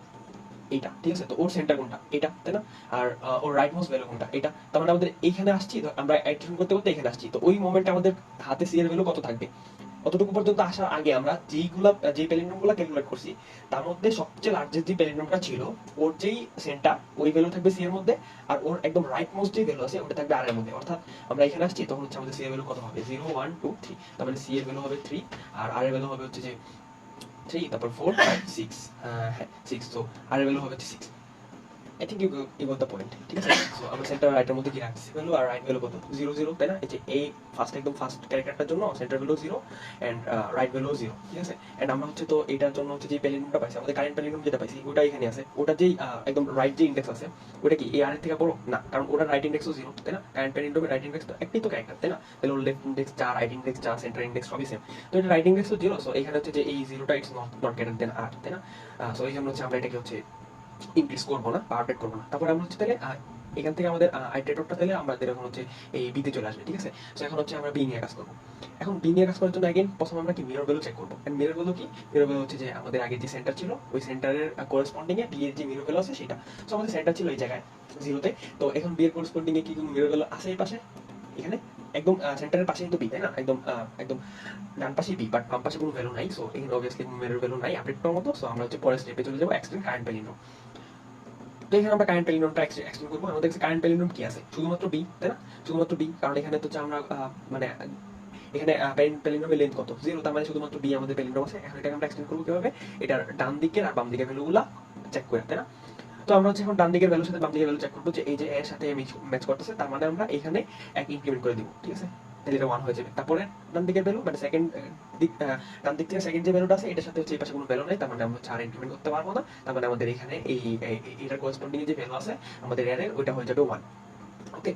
Speaker 1: এইটা, ঠিক আছে। তো ওর সেন্টার কোনটা, এটা তাই না, আর ওর রাইট মোস্ট ভ্যালু কোনটা, এটা। তার মানে আমাদের এইখানে আসছি, আমরা অ্যাডিশন করতে করতে এখানে আসছি, তো ওই মোমেন্টে আমাদের হাতে সি এর ভ্যালু কত থাকবে, অতটুকু পর্যন্ত আসার আগে আমরা যেই প্যালিন্ড্রোম গুলো ক্যালকুলেট করছি তার মধ্যে সবচেয়ে লার্জেস্ট যে প্যালিন্ড্রোমটা ছিল ওর যেই সেন্টার ওই ভ্যালু থাকবে সি এর মধ্যে, আর ওর একদম রাইট মোস্ট যে ভ্যালু আছে ওটা থাকবে আর এর মধ্যে। অর্থাৎ আমরা এখানে আসছি তখন হচ্ছে আমাদের সি এর ভ্যালু কত হবে, 0 1 2 3, তার মানে সি এর ভ্যালু হবে 3, আর আর এর ভ্যালু হবে হচ্ছে যে 3, তারপর 4 5 6, হ্যাঁ 6, তো আর এর ভ্যালু হবে হচ্ছে 6। I think you got the point, ঠিক আছে। সো আমরা সেন্টার রাইটের মধ্যে কি রাখছি ভ্যালু, আর রাইট ভ্যালু কত 0 0, তাই না। এই যে এই একদম ফার্স্ট ক্যারেক্টারটার জন্য centre value 0 and right value 0, ঠিক আছে। এন্ড আমরা হচ্ছে তো এটার জন্য হচ্ছে যে প্যালিন্ড্রোমটা পাইছি, আমাদের কারেন্ট প্যালিন্ড্রোম যেটা পাইছি ওটা এখানে আছে, ওটা যেই একদম রাইট যে ইন্ডেক্স আছে ওটা কি এই আর এর থেকে বড় না, কারণ ওটার রাইট ইন্ডেক্সও 0, তাই না। কারেন্ট প্যালিন্ড্রোমের রাইট ইন্ডেক্স তো একটাই তো ক্যারেক্টার, তাই না। তাহলে ওর লেফট ইন্ডেক্স যা, রাইট ইন্ডেক্স যা, সেন্টার ইন্ডেক্স সবই সেম, তো এটা রাইট ইন্ডেক্সও 0। সো এখানে হচ্ছে যে এই 0টা it's not greater than r, তাই না। সো এই জন্য হচ্ছে আমরা এটাকে হচ্ছে ইনক্রিজ করবো না বা আপডেট করবো না। তারপরে আমরা হচ্ছে তাহলে এখান থেকে আমাদের আইটারেটরটা তাহলে আমাদের এখন হচ্ছে এই বিতে চলে আসবে, ঠিক আছে। তো এখন হচ্ছে আমরা বি নিয়ে কাজ করবো। এখন বি নিয়ে কাজ করার জন্য अगेन প্রথমে আমরা কি মিরর ভ্যালু চেক করবো। এন্ড মিরর ভ্যালু কি, মিরর ভ্যালু হচ্ছে যে আমাদের আগে যে সেন্টার ছিল ওই সেন্টারের করেসপন্ডিং এ বি এর যে মিরর ভ্যালু আছে সেটা। সো আমাদের সেন্টার ছিল এই জায়গায় 0 তে, তো এখন বি এর করেসপন্ডিং এ কি কোনো মিরর ভ্যালু আছে এই পাশে, এখানে একদম সেন্টারের পাশেই তো বি, তাই না, একদম একদম ডান পাশে বি, বাট বাম পাশে কোনো ভ্যালু নাই। সো এখানে অবভিয়াসলি মিরর ভ্যালু নাই আপডেট করার মতো। সো আমরা হচ্ছে পরের স্টেপে চলে যাবো, এক্সটেন্ড কারেন্ট প্যালিন্ড্রোম। তো এখানে আমরা কারেন্ট প্যালিন্ড্রোমটা এক্সটেন্ড করবো। আমাদের কাছে কারেন্ট প্যালিন্ড্রোম কি আছে, শুধুমাত্র বি, তাই না, শুধুমাত্র বি, কারণ এখানে তো হচ্ছে আমরা মানে এখানে প্যালিন্ড্রোমের লেন্থ কত 0, তার মানে শুধুমাত্র বি আমাদের প্যালিন্ড্রোম আছে। এখন এটাকে আমরা এক্সটেন্ড করবো কিভাবে, এটার ডান দিকের আর বাম দিকের ভ্যালুগুলা চেক করে, তাই না। তো আমরা হচ্ছে এখন ডান দিকের ভ্যালুর সাথে বাম দিকের ভ্যালু চেক করবো, যে এই যে এর সাথে ম্যাচ করতেছে, তার মানে আমরা এখানে এক ইনক্রিমেন্ট করে দিব, ঠিক আছে, তাহলে এটা 1 হয়ে যাবে। তারপরে ডান দিকের ভ্যালু মানে সেকেন্ড দিক, ডান দিক থেকে সেকেন্ড যে ভ্যালুটা আছে এটার সাথে হচ্ছে এই পাশে কোনো ভ্যালু নাই, তার মানে আমরা হচ্ছে আর ইনক্রিমেন্ট করতে পারবো না, তার মানে আমাদের এখানে এই এটার করেসপন্ডিং যে ভ্যালু আছে আমাদের এর ওইটা হয়ে যাবে 1। ওকে,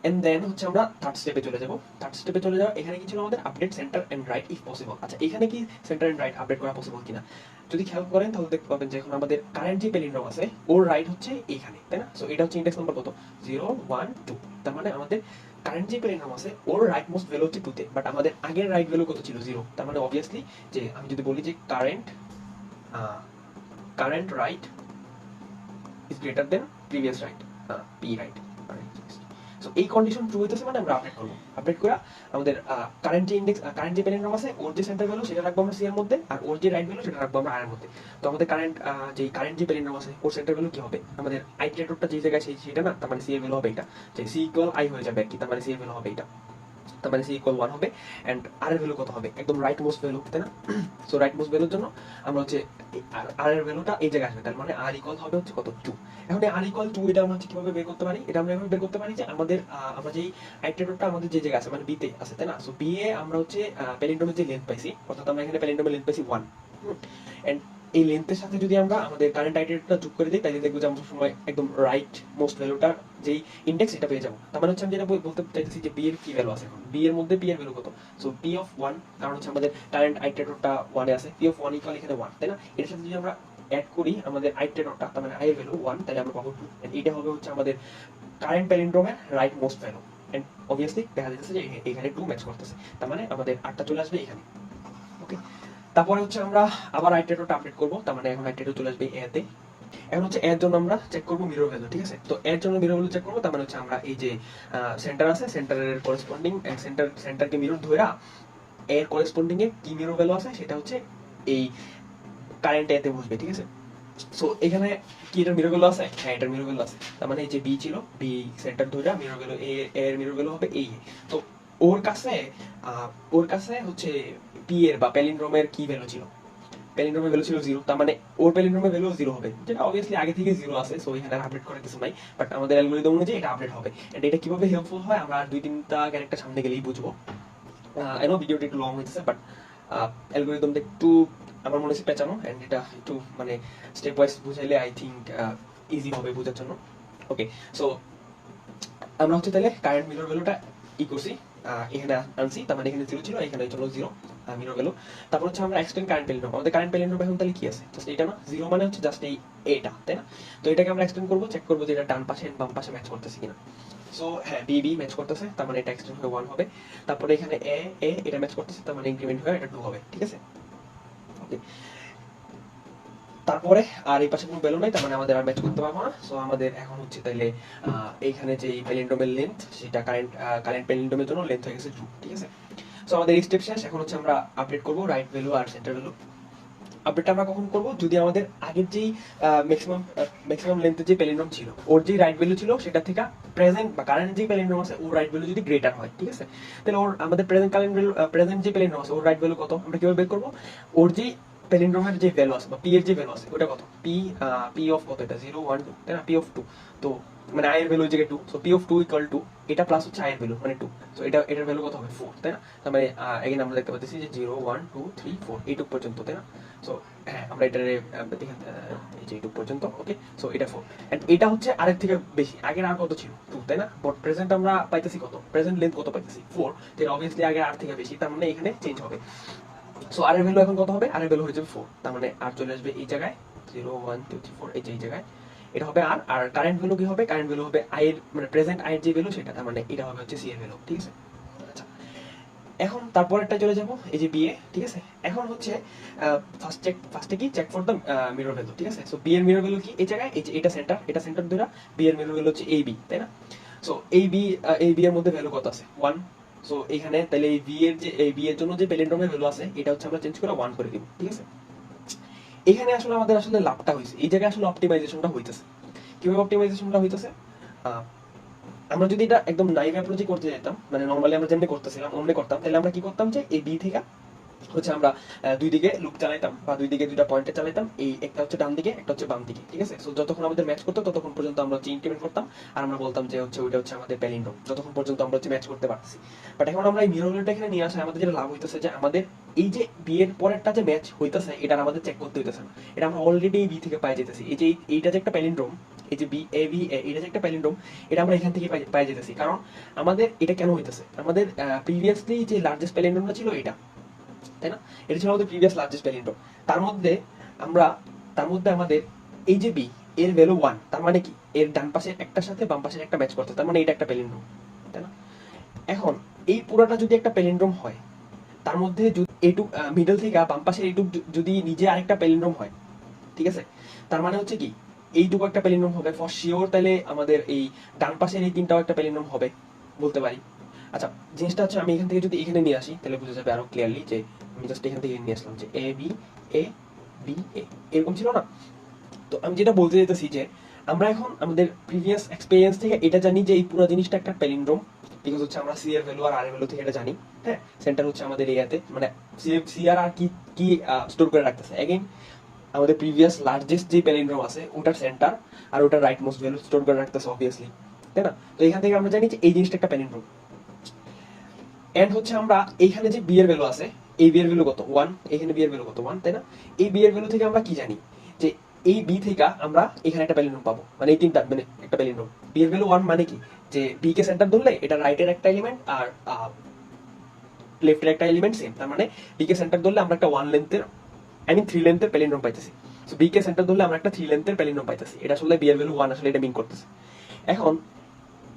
Speaker 1: এন্ড দেন হচ্ছে আমরা থার্ড স্টেপে চলে যাব। থার্ড স্টেপে চলে যাওয়া, এখানে কি ছিল আমাদের update centre and right if possible. আচ্ছা এখানে কি সেন্টার এন্ড রাইট আপডেট করা পসিবল কিনা, যদি খেয়াল করেন তাহলে দেখতে পাবেন যে এখন আমাদের কারেন্ট যে প্যালিন্ড্রোম আছে ওর রাইট হচ্ছে এইখানে, তাই না। সো এটা হচ্ছে ইন্ডেক্স নাম্বার কত 0 1 2, তার মানে আমাদের কারেন্ট যে প্যালিন্ড্রোম আছে ওর রাইট মোস্ট ভ্যালু হচ্ছে 2 তে, বাট আমাদের আগের রাইট ভ্যালু কত ছিল 0, তার মানে অবভিয়াসলি যে আমি যদি বলি যে current right is greater than previous right, P right. So এই কন্ডিশন ট্রু হইতেছে মানে আমরা আপডেট করব। আপডেট করে আমাদের কারেন্ট যে ইন্ডেক্স, কারেন্ট যে প্যালিন্ড্রোম আছে ওর যে সেন্টার ভ্যালু সেটা রাখবো আমরা সি এর মধ্যে, আর ওর যে রাইট ভ্যালু সেটা রাখবো আমরা আর এর মধ্যে। তো আমাদের কারেন্ট যে প্যালিন্ড্রোম আছে ওর সেন্টার ভ্যালু কি হবে, আমাদের আইটারেটরটা যে জায়গায় সেটা না, তার মানে সি এর ভ্যালু হবে এটা, যে সি ইকুয়াল আই হয়ে যাবে আর কি, তার মানে সি এর ভ্যালু হবে এটা, তার মানে সি ইকুয়াল 1 হবে। এন্ড আর এর ভ্যালু কত হবে, একদম রাইট মোস্ট ভ্যালু, তাই না। সো রাইট মোস্ট ভ্যালুর জন্য আমরা হচ্ছে আর এর ভ্যালুটা এই জায়গায় আসবে, তার মানে আর ইকুয়াল হবে হচ্ছে কত 2। এখন এই আর ইকুয়াল 2 এটা আমরা হচ্ছে কিভাবে বের করতে পারি, এটা আমরা এভাবে বের করতে পারি যে আমাদের আমরা যেই আইটারেটরটা আমাদের যে জায়গায় আছে মানে বি তে আছে, তাই না। সো বি এ আমরা হচ্ছে প্যালিন্ড্রোমের যে লেন্থ পাইছি, অর্থাৎ আমরা এখানে প্যালিন্ড্রোমের লেন্থ পাইছি 1, এন্ড এই লেন্থের সাথে যদি আমরা আমাদের কারেন্ট আইটারেটরটা যোগ করে দিই তাহলে দেখবো যে আমরা সময় একদম রাইট মোস্ট ভ্যালুটা যেই ইন্ডেক্স এটা পেয়ে যাবো। তার মানে হচ্ছে আমি যেটা বলতে চাইতেছি যে বি এর কি ভ্যালু আছে, এখন বি এর মধ্যে পি এর ভ্যালু কত, সো পি অফ 1, কারণ হচ্ছে আমাদের কারেন্ট আইটারেটরটা 1 এ আছে, পি অফ 1 ইকুয়াল এখানে 1, তাই না। এর সাথে যদি আমরা অ্যাড করি আমাদের আইটারেটরটা, তার মানে আই এর ভ্যালু 1, তাহলে আমরা পাবো 2, এন্ড এটা হবে হচ্ছে আমাদের কারেন্ট প্যালিন্ড্রোমের right most value. And obviously দেখা যাচ্ছে যে এখানে 2 ম্যাচ করতেছে, তার মানে আমাদের 8টা চলে আসবে এখানে। ওকে, তারপরে হচ্ছে আমরা আবার আইটারেটরটা আপডেট করব, তার মানে এখন আইটারেটর চলে আসবে এ তে। এখন হচ্ছে এর জন্য আমরা চেক করব মিরর ভ্যালু, ঠিক আছে। তো এর জন্য মিরর ভ্যালু চেক করব, তার মানে হচ্ছে আমরা এই যে সেন্টার আছে সেন্টারের করেসপন্ডিং সেন্টারকে মিরর ধইরা এর করেসপন্ডিং এ কি মিরর ভ্যালু আছে সেটা হচ্ছে এই কারেন্ট এতে বসবে, ঠিক আছে। সো এখানে কি এটার মিরর ভ্যালু আছে, হ্যাঁ এটার মিরর ভ্যালু আছে, তার মানে এই যে বি ছিল, বি সেন্টার ধইরা মিরর ভ্যালু এর মিরর ভ্যালু হবে এই। তো ওর কাছে হচ্ছে পি এর বা প্যালিন্ড্রোমের কি ভ্যালু ছিল, প্যালিন্ড্রোমের ভ্যালু ছিল 0, তার মানে ওর প্যালিন্ড্রোমের ভ্যালু 0 হবে, যেটা অবভিয়াসলি আগে থেকে 0 আছে, সো এখানে আপডেট করার কিছু নাই, বাট আমাদের অ্যালগরিদম অনুযায়ী এটা আপডেট হবে। এন্ড এটা কিভাবে হেল্পফুল হয় আমরা আর 2-3টা ক্যারেক্টার সামনে গেলেই বুঝবো। আই নো ভিডিওটা একটু লং হইতেছে, বাট অ্যালগরিদমটা একটু আমার মনে হচ্ছে পেঁচানো, এন্ড এটা একটু মানে স্টেপ ওয়াইজ বুঝাইলে আই থিঙ্ক ইজি হবে বোঝার জন্য। ওকে, সো আমরা হচ্ছে তাহলে কারেন্ট মিরর ভ্যালুটা করছি, এখানে আনছি, তার মানে এখানে 0 ছিল, এখানে চলো 0 মিরর ভ্যালু। তারপর হচ্ছে আমরা এক্সটেন্ড কারেন্ট প্যালিন্ড্রোম, আমাদের কারেন্ট প্যালিন্ড্রোম এখন তাহলে কি আছে, জাস্ট এটা না, 0 মানে হচ্ছে জাস্ট এটা, তাই না? তো এটাকে আমরা এক্সটেন্ড করবো, চেক করবো যে এটা ডান পাশে বাম পাশে ম্যাচ করতেছে কিনা। সো হ্যাঁ, বি বি ম্যাচ করতেছে, তার মানে এটা এক্সটেন্ড হয়ে 1 হবে। তারপরে এখানে এ এ এটা ম্যাচ করতেছে, তার মানে ইনক্রিমেন্ট হয়ে এটা 2 হবে, ঠিক আছে? ওকে, তারপরে আর এই পাশে কোনো ভ্যালু নাই, তার মানে আমাদের আর ম্যাচ করতে পারবো না। সো আমাদের এখন হচ্ছে তাইলে এইখানে যে প্যালিন্ড্রোমের লেন্থ, সেটা কারেন্ট প্যালিন্ড্রোমের জন্য লেন্থ হয়ে গেছে 2, ঠিক আছে? সো আমাদের এই স্টেপ শেষ। এখন হচ্ছে আমরা আপডেট করবো রাইট ভ্যালু আর সেন্টার ভ্যালু। আপডেটটা আমরা কখন করবো, যদি আমাদের আগের যেই ম্যাক্সিমাম লেন্থের যে প্যালিন্ড্রোম ছিল, ওর যে রাইট ভ্যালু ছিল সেটা থেকে প্রেজেন্ট বা কারেন্ট যে প্যালিন্ড্রোম আছে ওর রাইট ভ্যালু যদি গ্রেটার হয়, ঠিক আছে? তাহলে ওর আমাদের প্রেজেন্ট যে প্যালিন্ড্রোম আছে ওর রাইট ভ্যালু কত আমরা কিভাবে বের করবো, ওর যে প্যালিন্ড্রোমের যে ভ্যালু আছে বা পি এর যে ভ্যালু আছে ওটা কত, পি অফ কত, এটা 0 1 2, তাই না? পি অফ 2, তো মানে আই এর ভ্যালু হচ্ছে 2, so P of 2 equal to এটা প্লাস হচ্ছে আই এর ভ্যালু মানে 2, সো এটার ভ্যালু কত হবে 4, তাই না? তার মানে এগেইন আমরা দেখতে পাচ্ছি যে 0 1 2 3 4 এইটুক পর্যন্ত, তাই না? সো হ্যাঁ, আমরা এটার এই যে এইটুক পর্যন্ত, ওকে, সো এটা 4, এন্ড এটা হচ্ছে আরেক থেকে বেশি, আগের আর কত ছিল 2, তাই না? বাট প্রেজেন্ট আমরা পাইতেছি কত, প্রেজেন্ট লেন্থ কত পাইতেছি 4, যেটা অবভিয়াসলি আগের আর থেকে বেশি, তার মানে এখানে চেঞ্জ হবে। সো আর এর ভ্যালু এখন কত হবে, আর এর ভ্যালু হয়ে যাবে 4, তার মানে আর চলে আসবে এই জায়গায় 0 1 2 3 4, এই জায়গায় এটা হবে আর কারেন্ট ভ্যালু কি হবে, কারেন্ট ভ্যালু হবে আই এর মানে প্রেজেন্ট আই এর যে ভ্যালু সেটা, তার মানে এটা হবে হচ্ছে সি এর ভ্যালু, ঠিক আছে? আচ্ছা, এখন তারপরেরটা চলে যাব এই যে বি এ, ঠিক আছে? এখন হচ্ছে ফার্স্টে কি check for the mirror value, ঠিক আছে? সো বি এর মিরর ভ্যালু কি, এই জায়গায় এই যে এটা সেন্টার ধরে বি এর মিরর ভ্যালু হচ্ছে এই বি, তাই না? সো এই বি এর মধ্যে ভ্যালু কত আছে 1, সো এখানে তাহলে এই বি এর জন্য যে প্যালিন্ড্রোমের ভ্যালু আছে এটা হচ্ছে আমরা চেঞ্জ করে 1 করে দিব, ঠিক আছে? এখানে আসলে আমাদের আসলে লাভটা হইছে, এই জায়গায় আসলে অপটিমাইজেশনটা হইতেছে। কিভাবে অপটিমাইজেশনটা হইতেছে, আমরা যদি এটা একদম নাইভ অ্যাপ্রোচে করতে যেতাম, মানে নরমালি আমরা যেমনি করতেছিলাম অমনি করতাম, তাহলে আমরা কি করতাম যে এই বি থেকে হচ্ছে আমরা দুই দিকে লুপ চালাইতাম বা দুই দিকে দুইটা পয়েন্টে চালাইতাম, এই একটা হচ্ছে ডান দিকে একটা হচ্ছে বাম দিকে, ঠিক আছে? সো যতক্ষণ আমাদের ম্যাচ করতো ততক্ষণ পর্যন্ত আমরা হচ্ছে ইনক্রিমেন্ট করতাম, আর আমরা বলতাম যে হচ্ছে ওইটা হচ্ছে আমাদের প্যালিন্ড্রোম, যতক্ষণ পর্যন্ত আমরা হচ্ছে ম্যাচ করতে পারছি। বাট এখন আমরা এই মিরর ভ্যালুটা এখানে নিয়ে আসা আমাদের যেটা লাভ হইতেছে যে আমাদের এই যে বি এর পরেরটা যে ম্যাচ হইতেছে এটা আমাদের চেক করতে হইতেছে না, এটা আমরা অলরেডি বি থেকে পাই যেতেছি। এই যে এইটা যে একটা প্যালিন্ড্রোম, এই যে বি এ বি এ এটা যে একটা প্যালিন্ড্রোম, এটা আমরা এখান থেকে পাই যেতেছি। কারণ আমাদের এটা কেন হইতেছে, আমাদের প্রিভিয়াসলি যে লার্জেস্ট প্যালিন্ড্রোমটা ছিল এটা, তাই না? এটা ছিল আমাদের প্রিভিয়াস লার্জেস্ট প্যালিন্ড্রোম, তার মধ্যে আমাদের এই যে বি এর ভ্যালু 1, তার মানে কি এর ডান পাশের একটার সাথে বাম পাশের একটা ম্যাচ করতে, তার মানে এটা একটা প্যালিন্ড্রোম, তাই না? এখন এই পুরোটা যদি একটা প্যালিন্ড্রোম হয়, তার মধ্যে যদি এইটুক মিডল থেকে বাম পাশের এইটুক যদি নিজে আরেকটা প্যালিন্ড্রোম হয়, ঠিক আছে? তার মানে হচ্ছে কি এইটুকু একটা প্যালিন্ড্রোম হবে ফর শিওর, তাহলে আমাদের এই ডান পাশের এই তিনটাও একটা প্যালিন্ড্রোম হবে বলতে পারি। আচ্ছা, জিনিসটা হচ্ছে আমি এখান থেকে যদি এখানে নিয়ে আসি তাহলে বোঝা যাবে আরো ক্লিয়ারলি, যে আমি জাস্ট এখান থেকে নিয়ে আসলাম যে A B A B A, এরকম ছিল না? তো আমি যেটা বলতে চাইতেছি যে আমরা এখন আমাদের প্রিভিয়াস এক্সপেরিয়েন্স থেকে এটা জানি যে এই পুরো জিনিসটা একটা প্যালিন্ড্রোম, বিকজ হচ্ছে আমরা সি এর ভ্যালু আর আর এর ভ্যালু থেকে এটা জানি। হ্যাঁ, সেন্টার হচ্ছে আমাদের এরিয়াতে, মানে সি আর কি কি স্টোর করে রাখতেছে, এগেইন আমাদের প্রিভিয়াস লার্জেস্ট যে প্যালিন্ড্রোম আছে ওটার সেন্টার আর ওটার রাইট মোস্ট ভ্যালু স্টোর করে রাখতেছে অবভিয়াসলি, তাই না? তো এখান থেকে আমরা জানি যে এই জিনিসটা একটা প্যালিন্ড্রোম। এন্ড হচ্ছে আমরা এইখানে যে বি এর ভ্যালু আছে, এই বি এর ভ্যালু কত 1, এখানে বি এর ভ্যালু কত 1, তাই না? এই বি এর ভ্যালু থেকে আমরা কি জানি যে এই বি থেকে আমরা এখানে একটা প্যালিন্ড্রোম পাবো, মানে এই তিনটা মানে একটা প্যালিন্ড্রোম। বি এর ভ্যালু 1 মানে কি, যে বি কে সেন্টার ধরলে এটা রাইটের একটা এলিমেন্ট আর লেফটের একটা এলিমেন্ট সেম, তার মানে বি কে সেন্টার ধরলে আমরা একটা 1 লেন্থের আই মিন 3 লেন্থের প্যালিন্ড্রোম পাইতেছি। সো বি কে সেন্টার ধরলে আমরা একটা 3 লেন্থের প্যালিন্ড্রোম পাইতেছি, এটা আসলে বি এর ভ্যালু 1 আসলে এটা মিন করতেছে। এখন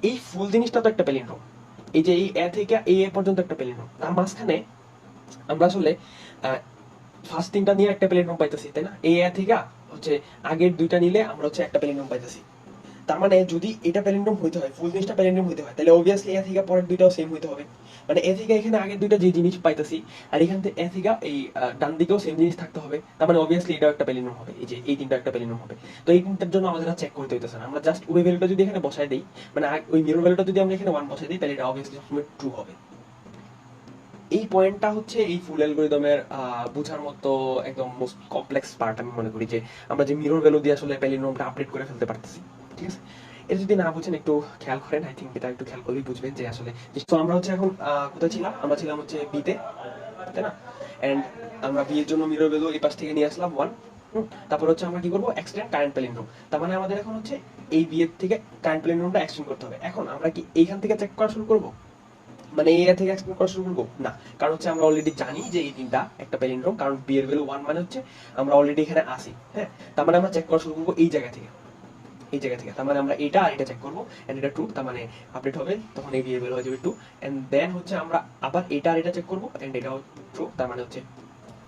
Speaker 1: এই ফুল জিনিসটা তো একটা প্যালিন্ড্রোম, এই যে এই এ থেকে এ পর্যন্ত একটা প্যালিন্ড্রোম, তার মাঝখানে আমরা আসলে ফার্স্ট তিনটা নিয়ে একটা প্যালিন্ড্রোম পাইতেছি, তাই না? এই এ থেকে হচ্ছে আগের দুইটা নিলে আমরা হচ্ছে একটা প্যালিন্ড্রোম পাইতেছি। তার মানে যদি এটা প্যালিন্ড্রোম হইতে হয়, ফুল জিনিসটা প্যালিন্ড্রোম হইতে হয়, তাহলে অবভিয়াসলি এ থেকে পরের দুইটাও সেম হইতে হবে। মানে এ থেকে এখানে আগের দুইটা যে জিনিস পাইতেছি আর এখান থেকে এ থেকে এই ডান দিকেও সেম জিনিস থাকতে হবে, তার মানে অবভিয়াসলি এটাও একটা প্যালিন্ড্রোম হবে, এই যে এই তিনটা একটা প্যালিন্ড্রোম হবে। তো এই তিনটার জন্য আমাদের চেক করতে হইতেছে না, আমরা জাস্ট ওই ভ্যালুটা যদি এখানে বসাই দেই, মানে ওই মিরর ভ্যালুটা যদি আমরা এখানে 1 বসাই দিই তাহলে এটা অবভিয়াসলি ট্রু হবে। এই পয়েন্টটা হচ্ছে এই ফুল অ্যালগরিদমের বোঝার মতো একদম মোস্ট কমপ্লেক্স পার্ট আমি মনে করি, যে আমরা যে মিরর ভ্যালু দিয়ে আসলে প্যালিন্ড্রোমটা আপডেট করে ফেলতে পারতেছি। ঠিক আছে, এটা যদি না বুঝেন একটু খেয়াল করেন, আই থিঙ্ক এটা একটু খেয়াল করলেই বুঝবেন যে আসলে। তো আমরা হচ্ছে এখন কোথায় ছিলাম, আমরা ছিলাম হচ্ছে বিতে, তাই না? এন্ড আমরা বি এর জন্য মিরর ভ্যালু এই পাশ থেকে নিয়ে আসলাম 1। তারপর হচ্ছে আমরা কি করবো, এক্সটেন্ড কারেন্ট প্যালিন্ড্রোম। তার মানে আমাদের এখন হচ্ছে এই বি এর থেকে কারেন্ট প্যালিন্ড্রোমটা এক্সটেন্ড করতে হবে। এখন আমরা কি এইখান থেকে চেক করা শুরু করবো, মানে এই থেকে এক্সটেন্ড করা শুরু করবো না? কারণ হচ্ছে আমরা অলরেডি জানি যে এই তিনটা একটা প্যালিন্ড্রোম, কারণ বি এর ভ্যালু 1 মানে হচ্ছে আমরা অলরেডি এখানে আসি। হ্যাঁ, তার মানে আমরা চেক করা শুরু করবো এই জায়গা থেকে, এই জায়গা থেকে। তার মানে আমরা এটা আর এটা চেক করবো, এন্ড এটা 2, তার মানে আপডেট হবে, তখন এই বি এর ভ্যালু হয়ে যাবে 2। এন্ড দেন হচ্ছে আমরা আবার এটা আর এটা চেক করবো, এন্ড এটাও ট্রু, তার মানে হচ্ছে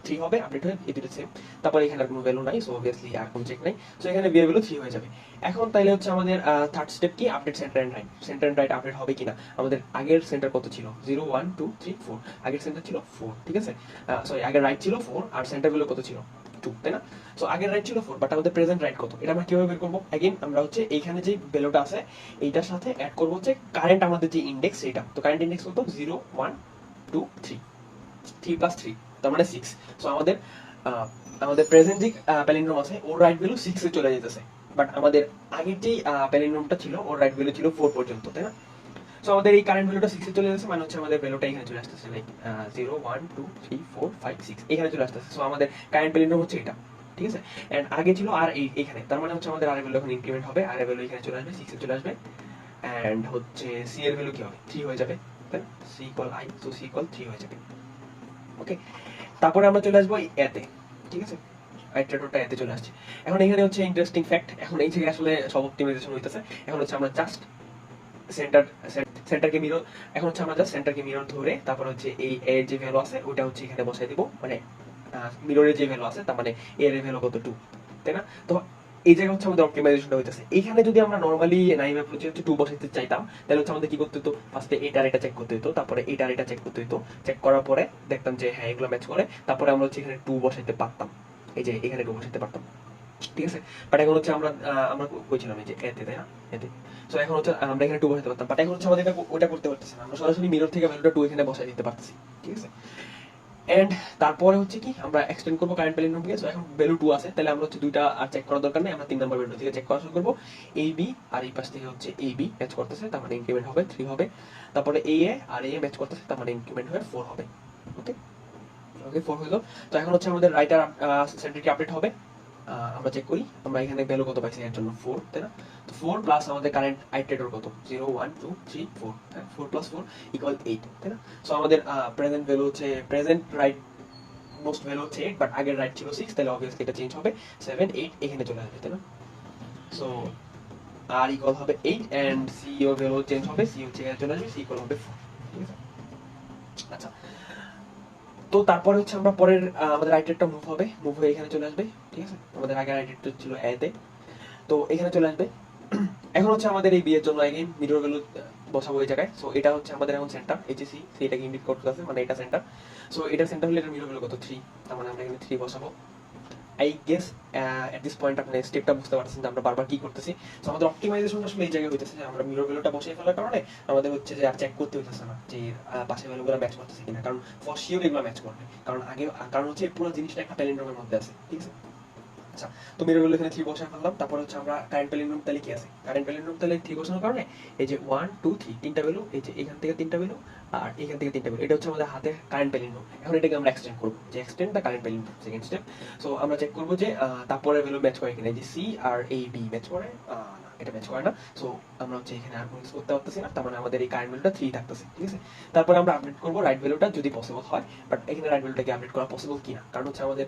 Speaker 1: 3 হবে, আপডেট হয়ে এই দুটো সেম। তারপরে এখানে আর কোনো ভ্যালু নাই, সো অবভিয়াসলি আর কোনো চেক নাই, সো এখানে বি এর ভ্যালু 3 হয়ে যাবে। এখন তাইলে হচ্ছে আমাদের থার্ড স্টেপ কি, update centre and right. Centre and right update হবে কিনা, আমাদের আগের সেন্টার কত ছিল, 0 1 2 3 4, আগের সেন্টার ছিল 4, ঠিক আছে, সরি আগের রাইট ছিল 4 আর সেন্টার ভ্যালু কত ছিল 2, তাই না? সো আগের রাইট ছিল 4, বাট আমাদের প্রেজেন্ট রাইট কত, এটা আমরা কিভাবে বের করবো? अगेन আমরা হচ্ছে এইখানে যে ভ্যালুটা আছে এইটার সাথে অ্যাড করব হচ্ছে কারেন্ট আমাদের যে ইনডেক্স সেটা। তো কারেন্ট ইনডেক্স কত, 0 1 2 3, 3 প্লাস 3 তার মানে 6। সো আমাদের আমাদের প্রেজেন্ট যে প্যালিন্ড্রোম আছে ওর রাইট ভ্যালু 6 এ চলে যেতেছে, বাট আমাদের আগের যে প্যালিন্ড্রোমটা ছিল ওর রাইট ভ্যালু ছিল 4 পর্যন্ত, তাই না? সো আমাদের এই কারেন্ট ভ্যালুটা 6 এ চলে যাচ্ছে, মানে হচ্ছে আমাদের ভ্যালুটা এখানে চলে আসতেছে, লাইক 0 1 2 3 4 5 6 এখানে চলে আসতেছে। সো আমাদের কারেন্ট প্যালিন্ড্রোম হচ্ছে এটা, ঠিক আছে। এন্ড আগে ছিল আর এইখানে, তার মানে হচ্ছে আমাদের আর এর ভ্যালু এখন ইনক্রিমেন্ট হবে, আর এর ভ্যালু এখানে চলে আসবে, 6 এ চলে আসবে। এন্ড হচ্ছে সি এর ভ্যালু কি হবে, 3 হয়ে যাবে, তাই না? C equal I, so C equal 3 হয়ে যাবে। ওকে, তারপরে আমরা চলে আসবো এই এতে, ঠিক আছে, আইটারটা এতে চলে আসছে। এখন এখানে হচ্ছে ইন্টারেস্টিং ফ্যাক্ট, এখন এই থেকে আসলে সব অপটিমাইজেশন হইতেছে। এখন হচ্ছে আমরা জাস্ট সেন্টার সেন্টারকে মিরর, এখন হচ্ছে আমরা জাস্ট সেন্টারকে মিরর ধরে তারপর হচ্ছে এই এর যে ভ্যালু আছে ওটা হচ্ছে এখানে বসাই দিব, মানে মিররের যে ভ্যালু আছে তার মানে এর ভ্যালু কত 2, তাই না? তো এই জায়গা হচ্ছে আমাদের অপটিমাইজেশনটা হইতেছে। এইখানে যদি আমরা নরমালি নাইম অ্যাপ্রোচে হচ্ছে 2 বসাইতে চাইতাম, তাহলে হচ্ছে আমাদের কি করতে হতো, ফার্স্টে এটা আর এটা চেক করতে হতো, তারপরে এটা আর এটা চেক করতে হতো, চেক করার পরে দেখতাম যে হ্যাঁ এগুলো ম্যাচ করে, তারপরে আমরা হচ্ছে এখানে 2 বসাইতে পারতাম, এই যে এখানে 2 বসাইতে পারতাম, ঠিক আছে। বাট এখন হচ্ছে আমরা কইছিলাম এই যে এতে, তাই না, এতে। সো এখন হচ্ছে আমরা এখানে 2 বসাইতে পারতাম, বাট এখন হচ্ছে আমাদের এটা ওটা করতে পারতেছি না, আমরা সরাসরি মিরর থেকে ভ্যালুটা 2 এখানে বসাই দিতে পারতেছি, ঠিক আছে। এন্ড তারপরে হচ্ছে কি, আমরা এক্সটেন্ড করবো কারেন্ট প্যালিন্ড্রোমকে। সো এখন ভ্যালু 2 আছে, তাহলে আমরা হচ্ছে দুইটা আর চেক করার দরকার নেই, আমরা 3 নাম্বার ভ্যালু থেকে চেক করা শুরু করবো। এই বি আর এই পাশ থেকে হচ্ছে এই বি ম্যাচ করতেছে, তার মানে ইনক্রিমেন্ট হবে 3 হবে। তারপরে এ আর এ ম্যাচ করতেছে, তার মানে ইনক্রিমেন্ট হয়ে 4 হবে। ওকে, ওকে 4 হলো। তো এখন হচ্ছে আমাদের রাইটার সেন্টারটি আপডেট হবে। আমরা চেক করি, আমরা এখানে ভ্যালু কত পাইছি এর জন্য 4, তাই না? তো 4 প্লাস আমাদের কারেন্ট আইটারেটর কত, 0 1 2 3 4, হ্যাঁ 4 প্লাস 4 ইকুয়াল 8, তাই না? সো আমাদের প্রেজেন্ট ভ্যালু হচ্ছে, প্রেজেন্ট রাইট মোস্ট ভ্যালু হচ্ছে 8, বাট আগের রাইট ছিল 6, তাহলে অবভিয়াসলি এটা চেঞ্জ হবে, 7 8 এখানে চলে আসবে, তাই না? সো আর ইকুয়াল হবে 8 এন্ড সি এর ভ্যালু চেঞ্জ হবে, সি হচ্ছে এখানে চলে আসবে, সি ইকুয়াল হবে 4, ঠিক আছে। আচ্ছা, তো তারপরে হচ্ছে আমরা পরের আমাদের রাইটারটা মুভ হবে, মুভ হয়ে এখানে চলে আসবে, ঠিক আছে। আমাদের আগের রাইটারটা ছিল এতে, তো এখানে চলে আসবে। এখন হচ্ছে আমাদের এই বিয়ের জন্য अगेन মিরর ভ্যালু বসাবো এই জায়গায়। সো এটা হচ্ছে আমাদের এখন সেন্টার, এইচএসি সেটাকে ইন্ডিকেট করতে আছে, মানে এটা সেন্টার। সো এটা সেন্টার হলে এটা মিরর ভ্যালু কত 3, তার মানে আমরা এখানে 3 বসাবো। I guess at this point আপনি স্টেপটা বুঝতে পারছেন যে আমরা বারবার কি করতেছি। সো আমাদের অপটিমাইজেশন আসলে এই জায়গায় হইতেছে যে আমরা মিরর ভ্যালুটা বসিয়ে ফেলার কারণে আমাদের হচ্ছে যে আর চেক করতে হইতেছে না যে পাশে ভ্যালুগুলো ম্যাচ করতেছে কিনা, কারণ ফর শিওর এগুলো ম্যাচ করবে, কারণ আগে কারণ হচ্ছে পুরো জিনিসটা একটা প্যালিন্ড্রোমের মধ্যে আছে, ঠিক আছে। আচ্ছা, তো মিরর ভ্যালু এখানে 3 বসায় ফেললাম। তারপর হচ্ছে আমরা কারেন্ট প্যালিন্ড্রোম তাহলে কি আছে, কারেন্ট প্যালিন্ড্রোম তাহলে 3 বসানোর কারণে এই যে 1 2 3 তিনটা ভ্যালু, এই যে এখান থেকে তিনটা ভ্যালু আর এখান থেকে তিনটা ভ্যালু, এটা হচ্ছে আমাদের হাতে কারেন্ট প্যালিন্ড্রোম। এখন এটাকে আমরা এক্সটেন্ড করব, যে extend the current palindrome, second step. So আমরা চেক করব যে তারপরে ভ্যালু ম্যাচ করে কিনা, যে সি আর এই বি ম্যাচ করে, না এটা ম্যাচ করে না। সো আমরা হচ্ছে এখানে আর কোনো কিছু করতে পারতেছি না, তার মানে আমাদের এই কারেন্ট ভ্যালুটা 3 থাকতেছে, ঠিক আছে। তারপরে আমরা আপডেট করব রাইট ভ্যালুটা যদি পসিবল হয়, বাট এখানে রাইট ভ্যালুটাকে আপডেট করা পসিবল কিনা, কারণ হচ্ছে আমাদের